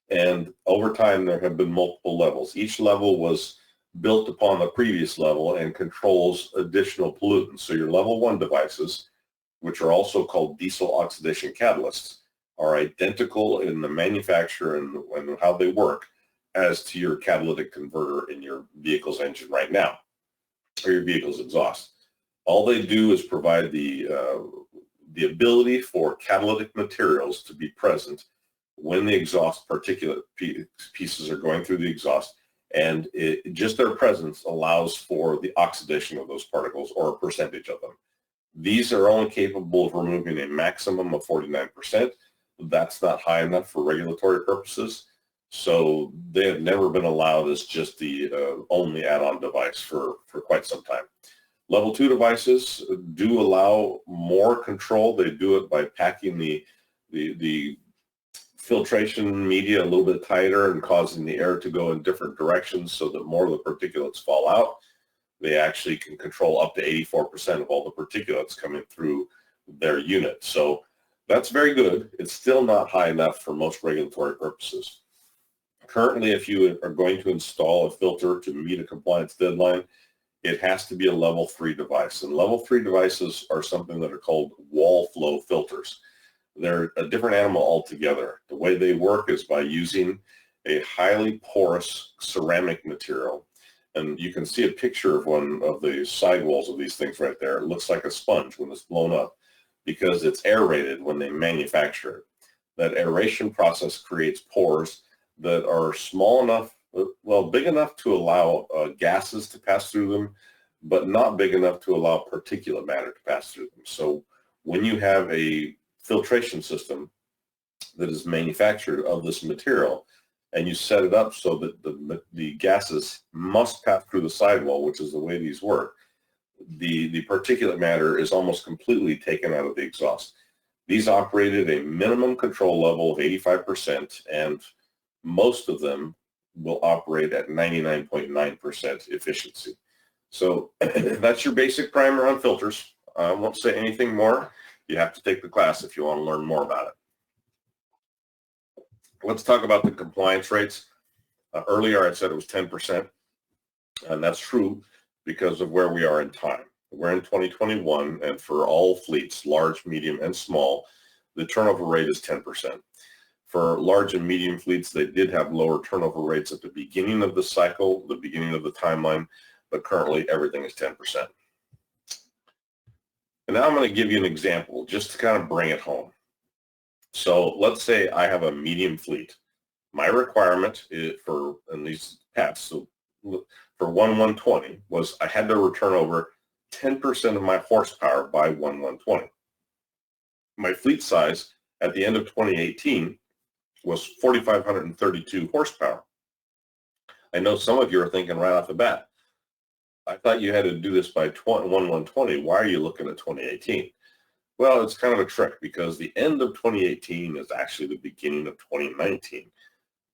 And over time, there have been multiple levels. Each level was built upon the previous level and controls additional pollutants. So your level 1 devices, which are also called diesel oxidation catalysts, are identical in the manufacture and how they work as to your catalytic converter in your vehicle's engine right now, or your vehicle's exhaust. All they do is provide the ability for catalytic materials to be present when the exhaust particulate pieces are going through the exhaust, and just their presence allows for the oxidation of those particles, or a percentage of them. These are only capable of removing a maximum of 49%. That's not high enough for regulatory purposes, so they have never been allowed as just the only add-on device for quite some time. Level 2 devices do allow more control. They do it by packing the filtration media a little bit tighter and causing the air to go in different directions so that more of the particulates fall out. They actually can control up to 84% of all the particulates coming through their unit. So that's very good. It's still not high enough for most regulatory purposes. Currently, if you are going to install a filter to meet a compliance deadline, it has to be a level 3 device. And level 3 devices are something that are called wall flow filters. They're a different animal altogether. The way they work is by using a highly porous ceramic material. And you can see a picture of one of the sidewalls of these things right there. It looks like a sponge when it's blown up because it's aerated when they manufacture it. That aeration process creates pores that are small enough, well, big enough to allow gases to pass through them, but not big enough to allow particulate matter to pass through them. So when you have a filtration system that is manufactured of this material, and you set it up so that the gases must pass through the sidewall, which is the way these work, the particulate matter is almost completely taken out of the exhaust. These operate at a minimum control level of 85%, and most of them will operate at 99.9% efficiency. So that's your basic primer on filters. I won't say anything more. You have to take the class if you want to learn more about it. Let's talk about the compliance rates. Earlier I said it was 10%, and that's true because of where we are in time. We're in 2021, and for all fleets, large, medium, and small, the turnover rate is 10%. For large and medium fleets, they did have lower turnover rates at the beginning of the cycle, the beginning of the timeline, but currently everything is 10%. And now I'm going to give you an example just to kind of bring it home. So let's say I have a medium fleet. My requirement in these paths, so for 1/120 was I had to return over 10% of my horsepower by 1/120. My fleet size at the end of 2018 was 4,532 horsepower. I know some of you are thinking right off the bat, I thought you had to do this by 1/120. Why are you looking at 2018? Well, it's kind of a trick because the end of 2018 is actually the beginning of 2019.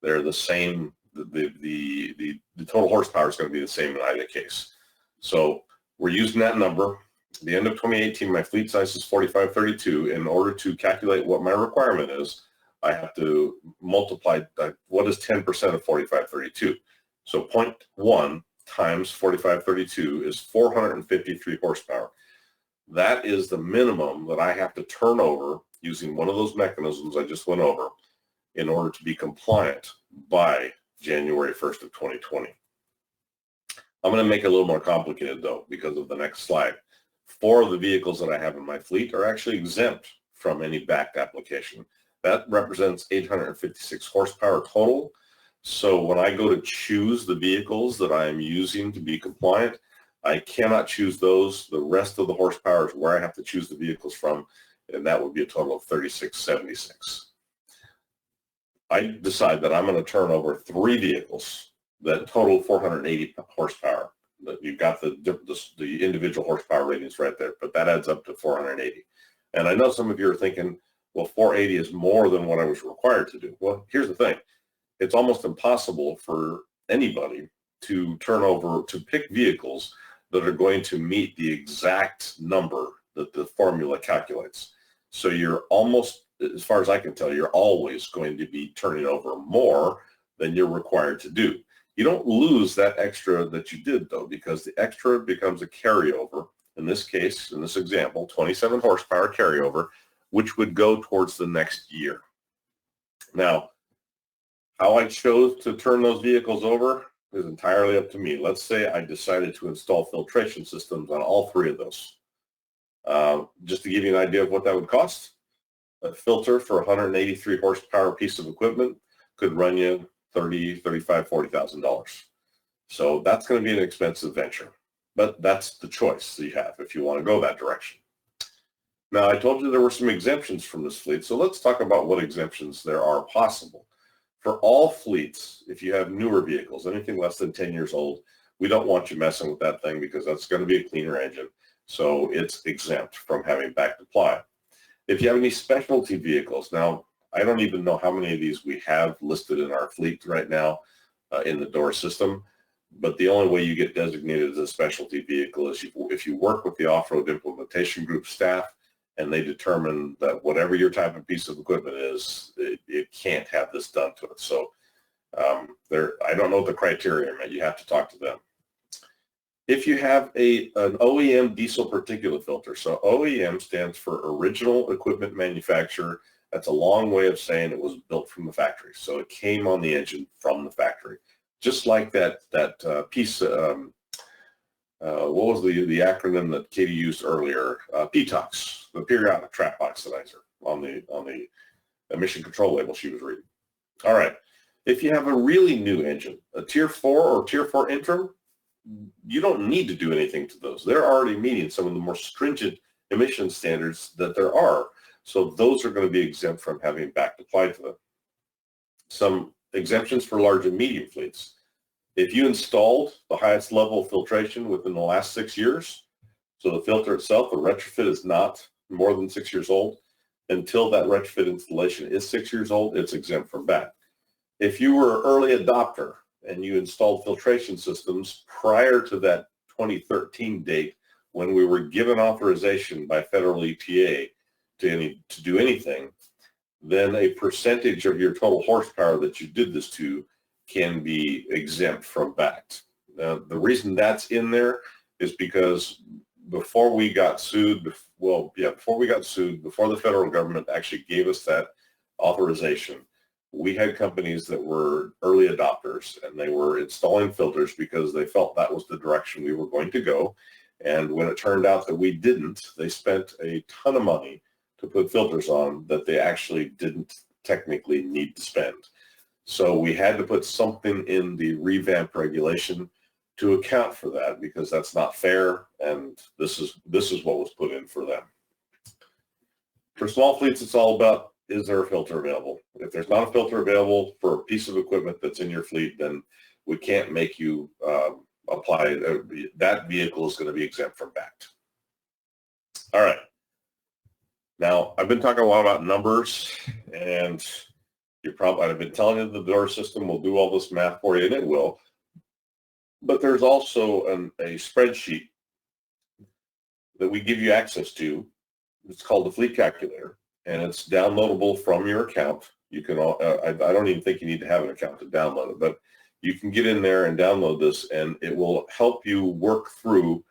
They're the same the total horsepower is going to be the same in either case. So we're using that number. At the end of 2018, my fleet size is 4532. In order to calculate what my requirement is, I have to multiply what is 10% of 4532. So 0.1 times 4532 is 453 horsepower. That is the minimum that I have to turn over using one of those mechanisms I just went over in order to be compliant by January 1st of 2020. I'm going to make it a little more complicated though because of the next slide. 4 of the vehicles that I have in my fleet are actually exempt from any backed application. That represents 856 horsepower total. So when I go to choose the vehicles that I am using to be compliant, I cannot choose those. The rest of the horsepower is where I have to choose the vehicles from, and that would be a total of 3676. I decide that I'm going to turn over 3 vehicles that total 480 horsepower. You've got the individual horsepower ratings right there, but that adds up to 480. And I know some of you are thinking, well, 480 is more than what I was required to do. Well, here's the thing. It's almost impossible for anybody to pick vehicles that are going to meet the exact number that the formula calculates. So you're almost, as far as I can tell, you're always going to be turning over more than you're required to do. You don't lose that extra that you did though, because the extra becomes a carryover. In this case, in this example, 27 horsepower carryover, which would go towards the next year. Now, how I chose to turn those vehicles over is entirely up to me. Let's say I decided to install filtration systems on all 3 of those. Just to give you an idea of what that would cost, a filter for 183 horsepower piece of equipment could run you $30,000, $35,000, $40,000. So that's going to be an expensive venture, but that's the choice that you have if you want to go that direction. Now, I told you there were some exemptions from this fleet, so let's talk about what exemptions there are possible. For all fleets, if you have newer vehicles, anything less than 10 years old, we don't want you messing with that thing because that's going to be a cleaner engine. So it's exempt from having backed apply. If you have any specialty vehicles, now I don't even know how many of these we have listed in our fleet right now in the DOOR system, but the only way you get designated as a specialty vehicle is if you work with the off-road implementation group staff and they determine that whatever your type of piece of equipment is, it can't have this done to it. So I don't know what the criteria are, you have to talk to them. If you have an OEM diesel particulate filter, so OEM stands for original equipment manufacturer. That's a long way of saying it was built from the factory. So it came on the engine from the factory. Just like that piece, what was the acronym that Katie used earlier? PTOX, the periodic trap oxidizer on the emission control label she was reading. All right. If you have a really new engine, a Tier 4 or Tier 4 interim, you don't need to do anything to those. They're already meeting some of the more stringent emission standards that there are. So those are going to be exempt from having backed applied to them. Some exemptions for large and medium fleets. If you installed the highest level of filtration within the last 6 years, so the filter itself, the retrofit is not more than 6 years old, until that retrofit installation is 6 years old, it's exempt from back. If you were an early adopter and you installed filtration systems prior to that 2013 date when we were given authorization by federal EPA to do anything, then a percentage of your total horsepower that you did this to can be exempt from backed. Now, the reason that's in there is because before we got sued, before the federal government actually gave us that authorization, we had companies that were early adopters and they were installing filters because they felt that was the direction we were going to go. And when it turned out that we didn't, they spent a ton of money to put filters on that they actually didn't technically need to spend. So we had to put something in the revamped regulation to account for that because that's not fair, and this is what was put in for them. For small fleets, it's all about, is there a filter available? If there's not a filter available for a piece of equipment that's in your fleet, then we can't make you apply. That vehicle is going to be exempt from backed. All right. Now, I've been talking a lot about numbers, and I've been telling you the DOORS system will do all this math for you, and it will. But there's also a spreadsheet that we give you access to. It's called the Fleet Calculator, and it's downloadable from your account. You can, I don't even think you need to have an account to download it, but you can get in there and download this, and it will help you work through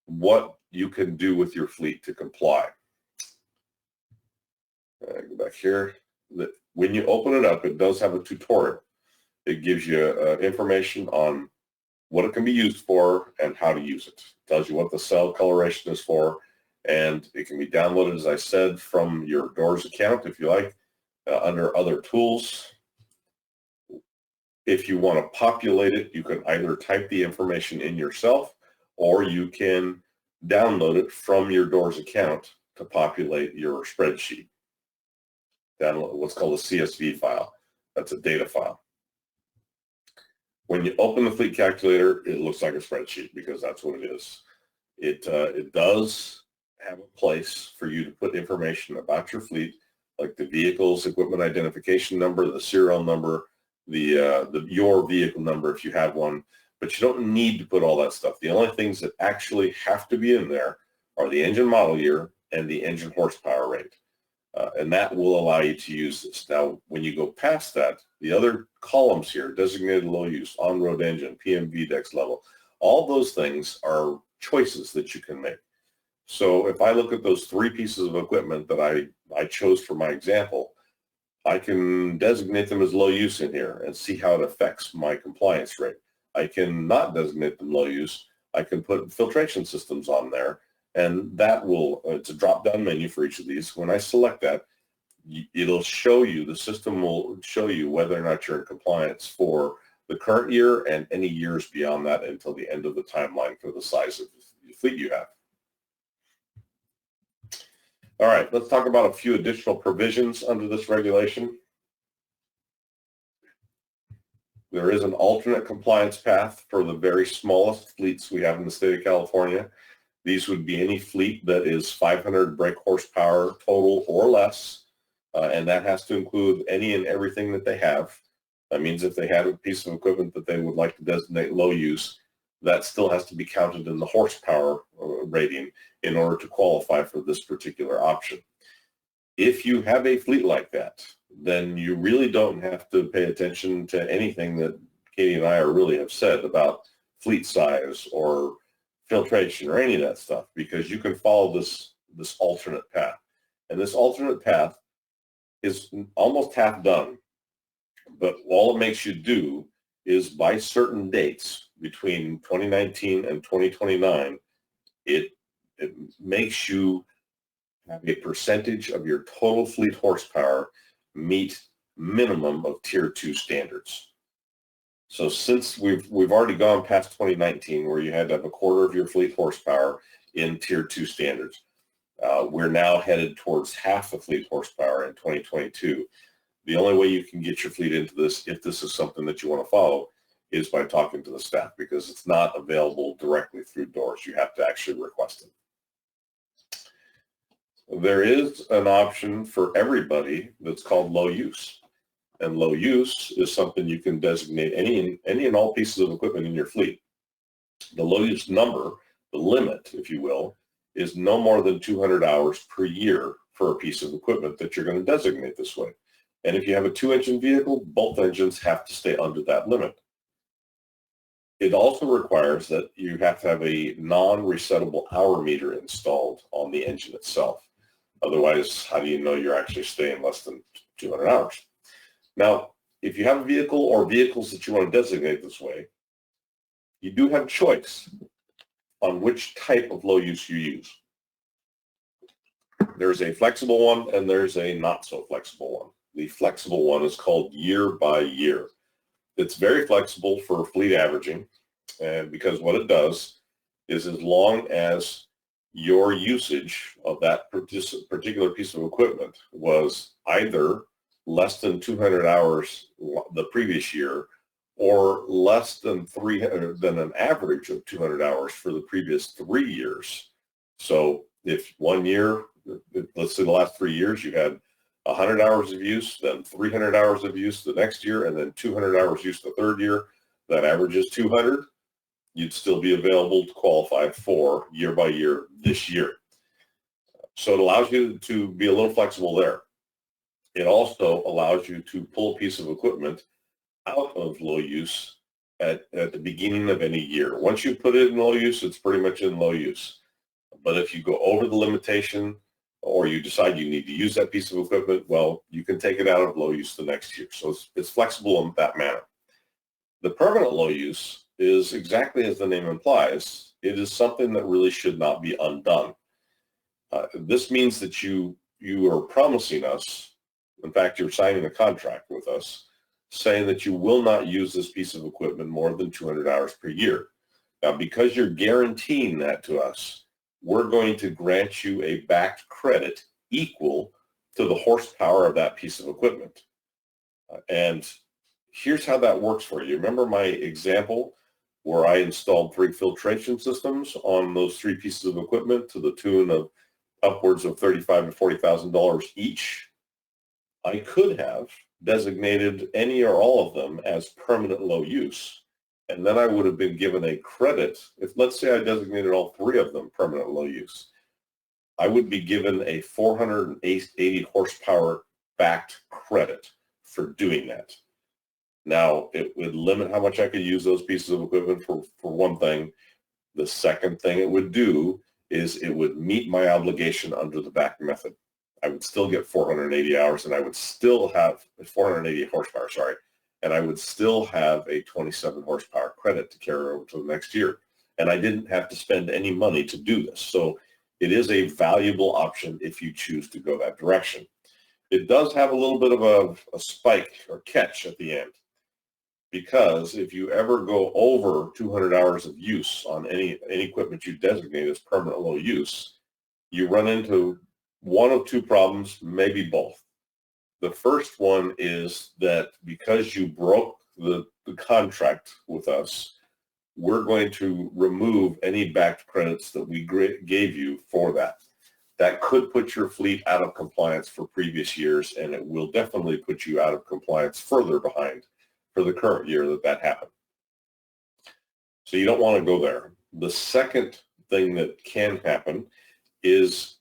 what you can do with your fleet to comply. Go back here. When you open it up, it does have a tutorial. It gives you information on what it can be used for and how to use it. It tells you what the cell coloration is for, and it can be downloaded, as I said, from your DOORS account if you like, under other tools. If you want to populate it, you can either type the information in yourself, or you can download it from your DOORS account to populate your spreadsheet. Download what's called a CSV file. That's a data file. When you open the Fleet Calculator, it looks like a spreadsheet because that's what it is. It does have a place for you to put information about your fleet, like the vehicle's equipment identification number, the serial number, your vehicle number if you have one, but you don't need to put all that stuff. The only things that actually have to be in there are the engine model year and the engine horsepower rate. And that will allow you to use this. Now, when you go past that, the other columns here, designated low use, on-road engine, PMV dex level, all those things are choices that you can make. So if I look at those three pieces of equipment that I chose for my example, I can designate them as low use in here and see how it affects my compliance rate. I can not designate them low use. I can put filtration systems on there, and that will, it's a drop-down menu for each of these. When I select that, it'll show you, the system will show you whether or not you're in compliance for the current year and any years beyond that until the end of the timeline for the size of the fleet you have. All right, let's talk about a few additional provisions under this regulation. There is an alternate compliance path for the very smallest fleets we have in the state of California. These would be any fleet that is 500 brake horsepower total or less, and that has to include any and everything that they have. That means if they have a piece of equipment that they would like to designate low use, that still has to be counted in the horsepower rating in order to qualify for this particular option. If you have a fleet like that, then you really don't have to pay attention to anything that Katie and I really have said about fleet size or filtration or any of that stuff, because you can follow this alternate path. And this alternate path is almost half done, but all it makes you do is by certain dates between 2019 and 2029, it makes you have a percentage of your total fleet horsepower meet minimum of Tier 2 standards. So since we've already gone past 2019 where you had to have a quarter of your fleet horsepower in Tier 2 standards, we're now headed towards half the fleet horsepower in 2022. The only way you can get your fleet into this, if this is something that you want to follow, is by talking to the staff, because it's not available directly through DOORS. You have to actually request it. There is an option for everybody that's called low use. And low use is something you can designate any and all pieces of equipment in your fleet. The low use number, the limit, if you will, is no more than 200 hours per year for a piece of equipment that you're going to designate this way. And if you have a 2-engine vehicle, both engines have to stay under that limit. It also requires that you have to have a non-resettable hour meter installed on the engine itself. Otherwise, how do you know you're actually staying less than 200 hours? Now, if you have a vehicle or vehicles that you want to designate this way, you do have choice on which type of low use you use. There's a flexible one and there's a not so flexible one. The flexible one is called year by year. It's very flexible for fleet averaging, and because what it does is, as long as your usage of that particular piece of equipment was either less than 200 hours the previous year or less than an average of 200 hours for the previous 3 years. So if 1 year, let's say the last 3 years, you had 100 hours of use, then 300 hours of use the next year, and then 200 hours use the third year, that averages 200, you'd still be available to qualify for year by year this year. So it allows you to be a little flexible there. It also allows you to pull a piece of equipment out of low use at the beginning of any year. Once you put it in low use, it's pretty much in low use. But if you go over the limitation or you decide you need to use that piece of equipment, well, you can take it out of low use the next year. So it's flexible in that manner. The permanent low use is exactly as the name implies. It is something that really should not be undone. This means that you are promising us, in fact, you're signing a contract with us, saying that you will not use this piece of equipment more than 200 hours per year. Now, because you're guaranteeing that to us, we're going to grant you a backed credit equal to the horsepower of that piece of equipment. And here's how that works for you. Remember my example where I installed 3 filtration systems on those 3 pieces of equipment to the tune of upwards of $35,000 to $40,000 each? I could have designated any or all of them as permanent low use, and then I would have been given a credit. If, let's say, I designated all 3 of them permanent low use, I would be given a 480 horsepower backed credit for doing that. Now, it would limit how much I could use those pieces of equipment for one thing. The second thing it would do is it would meet my obligation under the back method. I would still get 480 hours, and I would still have 480 horsepower, sorry, and I would still have a 27 horsepower credit to carry over to the next year. And I didn't have to spend any money to do this. So it is a valuable option if you choose to go that direction. It does have a little bit of a spike or catch at the end, because if you ever go over 200 hours of use on any equipment you designate as permanent low use, you run into one of 2 problems, maybe both. The first one is that because you broke the contract with us, we're going to remove any backed credits that we gave you for that. That could put your fleet out of compliance for previous years, and it will definitely put you out of compliance further behind for the current year that happened. So you don't want to go there. The second thing that can happen is,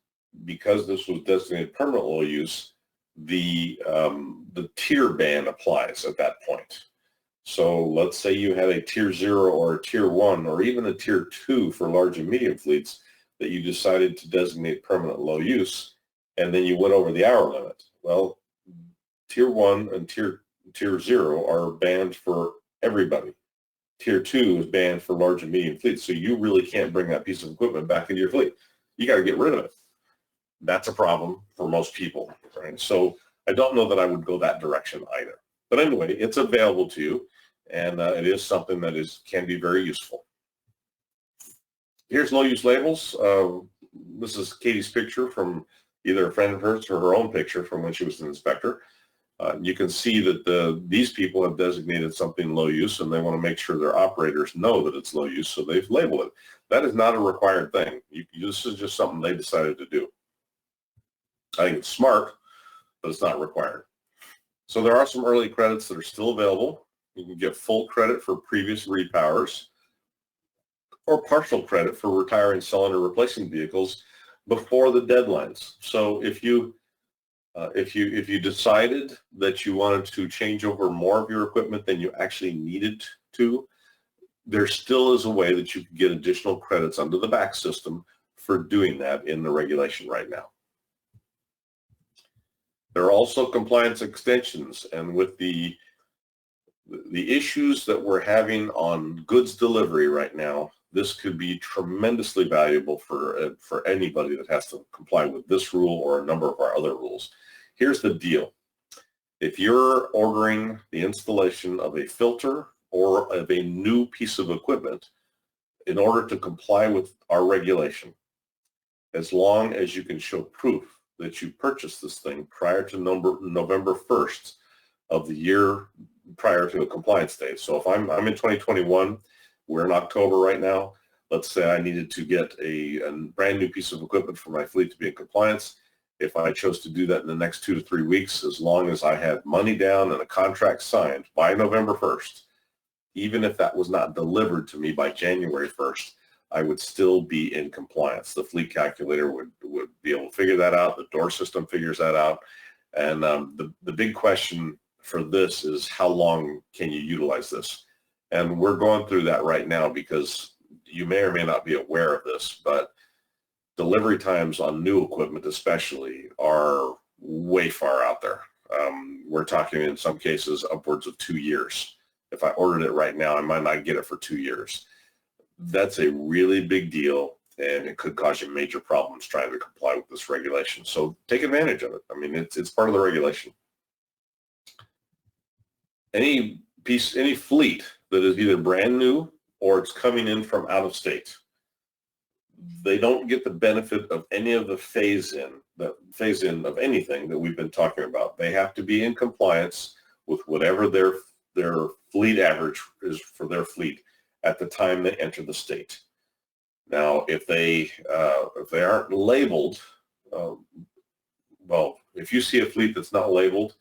because this was designated permanent low use, the tier ban applies at that point. So let's say you had a tier 0 or a tier 1 or even a tier 2 for large and medium fleets that you decided to designate permanent low use, and then you went over the hour limit. Well, tier 1 and tier 0 are banned for everybody. Tier 2 is banned for large and medium fleets, so you really can't bring that piece of equipment back into your fleet. You got to get rid of it. That's a problem for most people, right? So I don't know that I would go that direction either. But anyway, it's available to you, and it is something that can be very useful. Here's low use labels. This is Katie's picture from either a friend of hers or her own picture from when she was an inspector. You can see that these people have designated something low use, and they want to make sure their operators know that it's low use, so they've labeled it. That is not a required thing. This is just something they decided to do. I think it's smart, but it's not required. So there are some early credits that are still available. You can get full credit for previous repowers or partial credit for retiring, selling, or replacing vehicles before the deadlines. So if you decided that you wanted to change over more of your equipment than you actually needed to, there still is a way that you can get additional credits under the back system for doing that in the regulation right now. There are also compliance extensions, and with the issues that we're having on goods delivery right now, this could be tremendously valuable for anybody that has to comply with this rule or a number of our other rules. Here's the deal. If you're ordering the installation of a filter or of a new piece of equipment in order to comply with our regulation, as long as you can show proof that you purchased this thing prior to November 1st of the year prior to a compliance date. So if I'm in 2021, we're in October right now, let's say I needed to get a brand new piece of equipment for my fleet to be in compliance, if I chose to do that in the next 2 to 3 weeks, as long as I had money down and a contract signed by November 1st, even if that was not delivered to me by January 1st, I would still be in compliance. The fleet calculator would be able to figure that out. The door system figures that out. And the big question for this is, how long can you utilize this? And we're going through that right now, because you may or may not be aware of this, but delivery times on new equipment especially are way far out there. We're talking in some cases upwards of 2 years. If I ordered it right now, I might not get it for 2 years. That's a really big deal, and it could cause you major problems trying to comply with this regulation. So take advantage of it. I mean, it's part of the regulation. Any fleet that is either brand new or it's coming in from out of state, they don't get the benefit of any of the phase-in of anything that we've been talking about. They have to be in compliance with whatever their fleet average is for their fleet at the time they enter the state. Now, if they aren't labeled, well, if you see a fleet that's not labeled,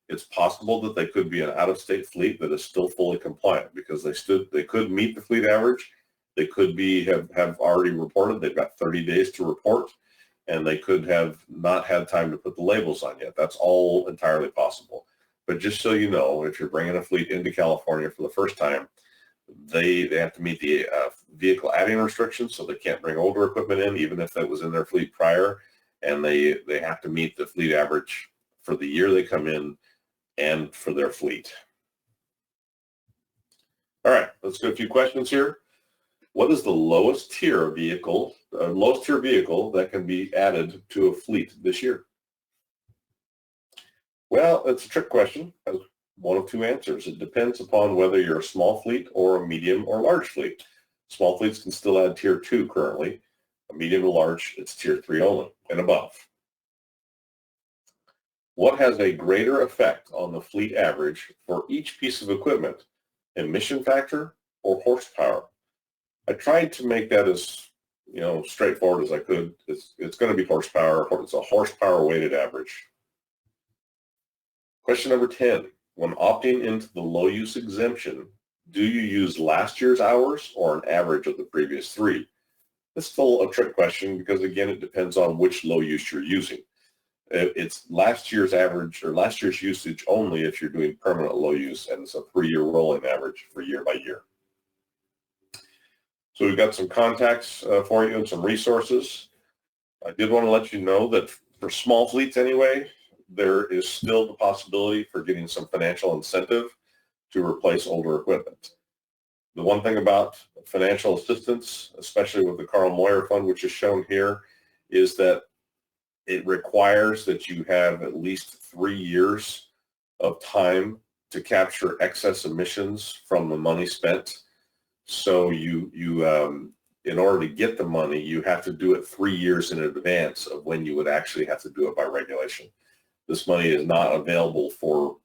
it's possible that they could be an out-of-state fleet that is still fully compliant, because they could meet the fleet average. They could have already reported. They've got 30 days to report, and they could have not had time to put the labels on yet. That's all entirely possible. But just so you know, if you're bringing a fleet into California for the first time, they have to meet the vehicle adding restrictions, so they can't bring older equipment in, even if that was in their fleet prior, and they have to meet the fleet average for the year they come in and for their fleet. All right, let's go a few questions here. What is the lowest tier vehicle that can be added to a fleet this year? Well, it's a trick question. One of two answers. It depends upon whether you're a small fleet or a medium or large fleet. Small fleets can still add tier 2 currently. A medium to large, it's tier 3 only and above. What has a greater effect on the fleet average for each piece of equipment, emission factor or horsepower? I tried to make that as straightforward as I could. It's going to be horsepower. It's a horsepower weighted average. Question number 10. When opting into the low use exemption, do you use last year's hours or an average of the previous 3? It's still a trick question, because again, it depends on which low use you're using. It's last year's average or last year's usage only if you're doing permanent low use, and it's a 3-year rolling average for year by year. So we've got some contacts for you and some resources. I did want to let you know that for small fleets anyway, there is still the possibility for getting some financial incentive to replace older equipment. The one thing about financial assistance, especially with the Carl Moyer Fund, which is shown here, is that it requires that you have at least 3 years of time to capture excess emissions from the money spent. So you in order to get the money, you have to do it 3 years in advance of when you would actually have to do it by regulation. This money is not available for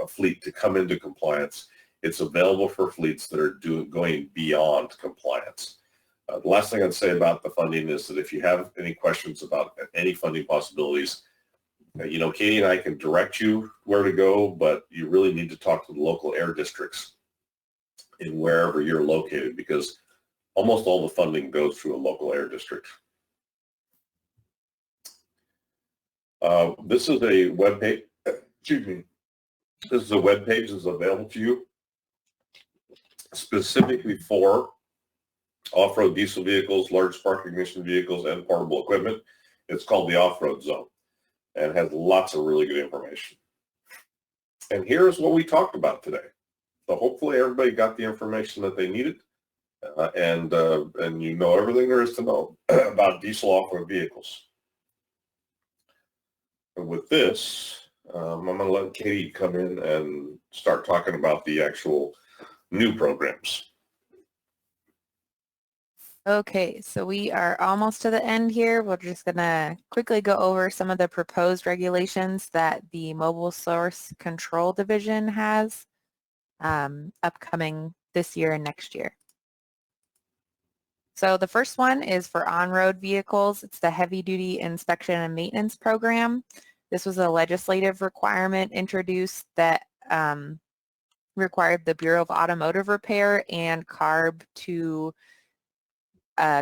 a fleet to come into compliance. It's available for fleets that are going beyond compliance. The last thing I'd say about the funding is that if you have any questions about any funding possibilities, Katie and I can direct you where to go, but you really need to talk to the local air districts in wherever you're located, because almost all the funding goes through a local air district. This is a web page. Excuse me. This is a web page that's available to you specifically for off-road diesel vehicles, large spark ignition vehicles, and portable equipment. It's called the Off-Road Zone, and has lots of really good information. And here's what we talked about today. So hopefully everybody got the information that they needed, and you know everything there is to know about diesel off-road vehicles. And with this, I'm going to let Katie come in and start talking about the actual new programs. Okay, so we are almost to the end here. We're just going to quickly go over some of the proposed regulations that the Mobile Source Control Division has upcoming this year and next year. So the first one is for on-road vehicles. It's the Heavy Duty Inspection and Maintenance Program. This was a legislative requirement introduced that required the Bureau of Automotive Repair and CARB to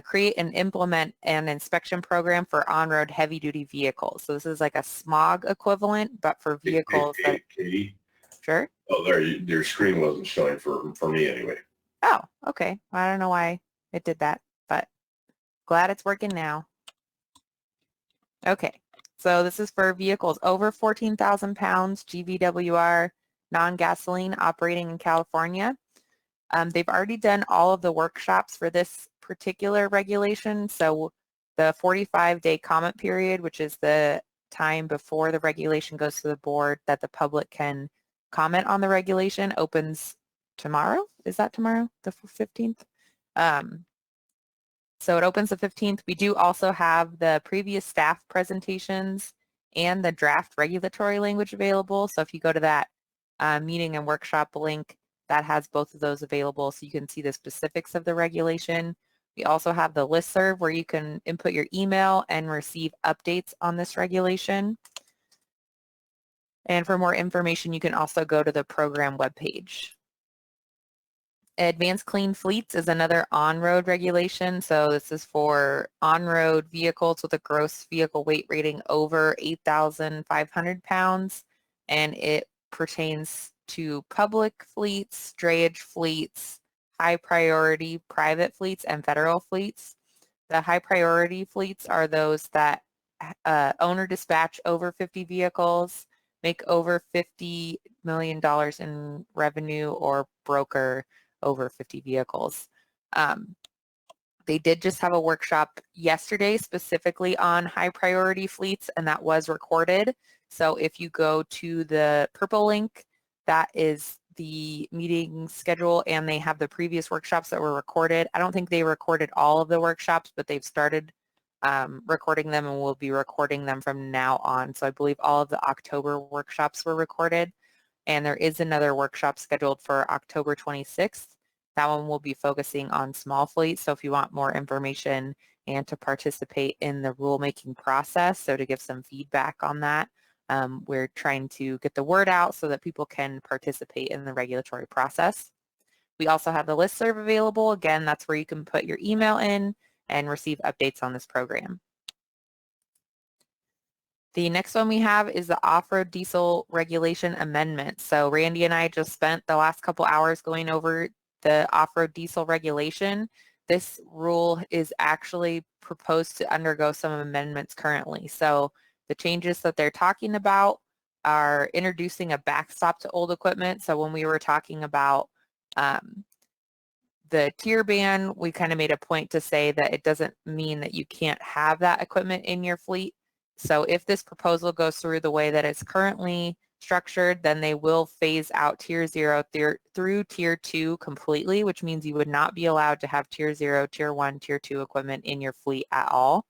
create and implement an inspection program for on-road heavy-duty vehicles. So this is like a smog equivalent, but for vehicles that... Katie? Sure. Oh, there, your screen wasn't showing for me anyway. Oh, okay. I don't know why it did that, but glad it's working now. Okay, so this is for vehicles over 14,000 pounds, GVWR, non-gasoline, operating in California. They've already done all of the workshops for this particular regulation. So the 45-day comment period, which is the time before the regulation goes to the board that the public can comment on the regulation, opens tomorrow. Is that tomorrow, the 15th? So it opens the 15th. We do also have the previous staff presentations and the draft regulatory language available. So if you go to that meeting and workshop link, that has both of those available so you can see the specifics of the regulation. We also have the listserv where you can input your email and receive updates on this regulation. And for more information, you can also go to the program webpage. Advanced Clean Fleets is another on-road regulation. So this is for on-road vehicles with a gross vehicle weight rating over 8,500 pounds. And it pertains to public fleets, drayage fleets, high priority private fleets, and federal fleets. The high priority fleets are those that own or dispatch over 50 vehicles, make over $50 million in revenue, or broker over 50 vehicles. They did just have a workshop yesterday specifically on high priority fleets, and that was recorded. So if you go to the purple link, that is the meeting schedule, and they have the previous workshops that were recorded. I don't think they recorded all of the workshops, but they've started recording them and will be recording them from now on. So I believe all of the October workshops were recorded, and there is another workshop scheduled for October 26th. That one will be focusing on small fleets. So if you want more information and to participate in the rulemaking process, so to give some feedback on that, we're trying to get the word out so that people can participate in the regulatory process. We also have the listserv available. Again, that's where you can put your email in and receive updates on this program. The next one we have is the off-road diesel regulation amendment. So Randy and I just spent the last couple hours going over the off-road diesel regulation. This rule is actually proposed to undergo some amendments currently. So the changes that they're talking about are introducing a backstop to old equipment. So when we were talking about the tier ban, we kind of made a point to say that it doesn't mean that you can't have that equipment in your fleet. So if this proposal goes through the way that it's currently structured, then they will phase out tier 0 through tier 2 completely, which means you would not be allowed to have tier 0, tier 1, tier 2 equipment in your fleet at all.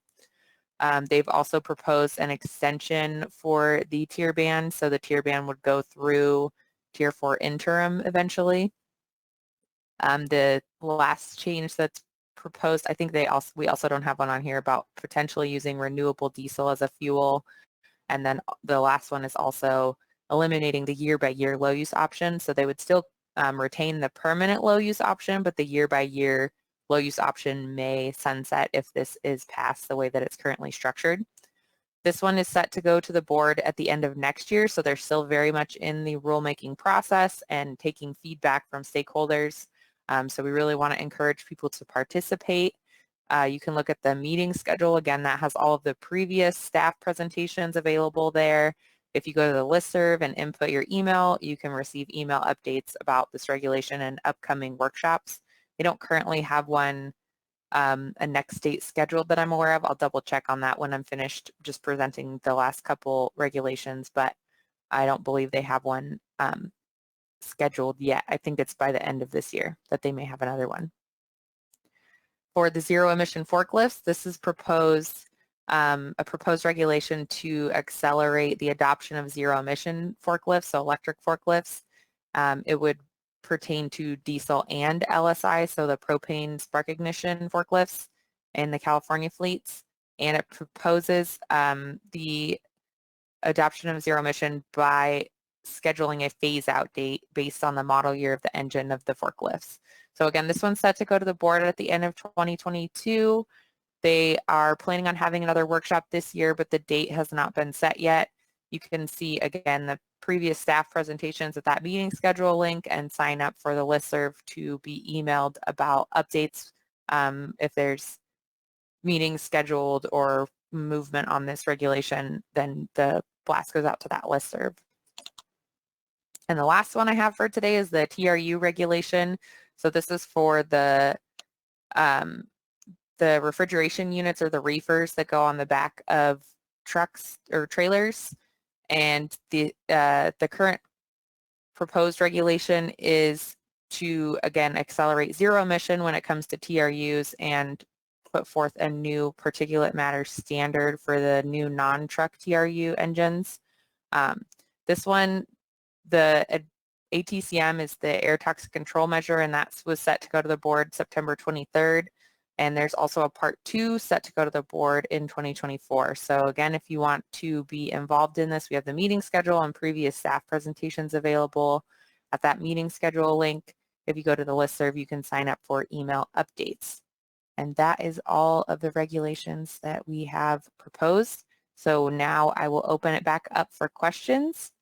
They've also proposed an extension for the tier ban, so the tier ban would go through tier 4 interim eventually. The last change that's proposed, I think we also don't have one on here about potentially using renewable diesel as a fuel. And then the last one is also eliminating the year-by-year low use option. So they would still retain the permanent low use option, but the year-by-year low use option may sunset if this is passed the way that it's currently structured. This one is set to go to the board at the end of next year, so they're still very much in the rulemaking process and taking feedback from stakeholders. So we really want to encourage people to participate. You can look at the meeting schedule. Again, that has all of the previous staff presentations available there. If you go to the listserv and input your email, you can receive email updates about this regulation and upcoming workshops. They don't currently have one, a next date scheduled that I'm aware of. I'll double check on that when I'm finished just presenting the last couple regulations, but I don't believe they have one scheduled yet. I think it's by the end of this year that they may have another one. For the zero emission forklifts, this is a proposed regulation to accelerate the adoption of zero emission forklifts, so electric forklifts. It would pertain to diesel and LSI, so the propane spark ignition forklifts in the California fleets. And it proposes the adoption of zero emission by scheduling a phase out date based on the model year of the engine of the forklifts. So again, this one's set to go to the board at the end of 2022. They are planning on having another workshop this year, but the date has not been set yet. You can see, again, the previous staff presentations at that meeting schedule link and sign up for the listserv to be emailed about updates if there's meetings scheduled or movement on this regulation, then the blast goes out to that listserv. And the last one I have for today is the TRU regulation. So this is for the refrigeration units or the reefers that go on the back of trucks or trailers. And the current proposed regulation is to, again, accelerate zero emission when it comes to TRUs and put forth a new particulate matter standard for the new non-truck TRU engines. This one, the ATCM is the air toxic control measure, and that was set to go to the board September 23rd. And there's also a part 2 set to go to the board in 2024. So again, if you want to be involved in this, we have the meeting schedule and previous staff presentations available at that meeting schedule link. If you go to the listserv, you can sign up for email updates. And that is all of the regulations that we have proposed. So now I will open it back up for questions.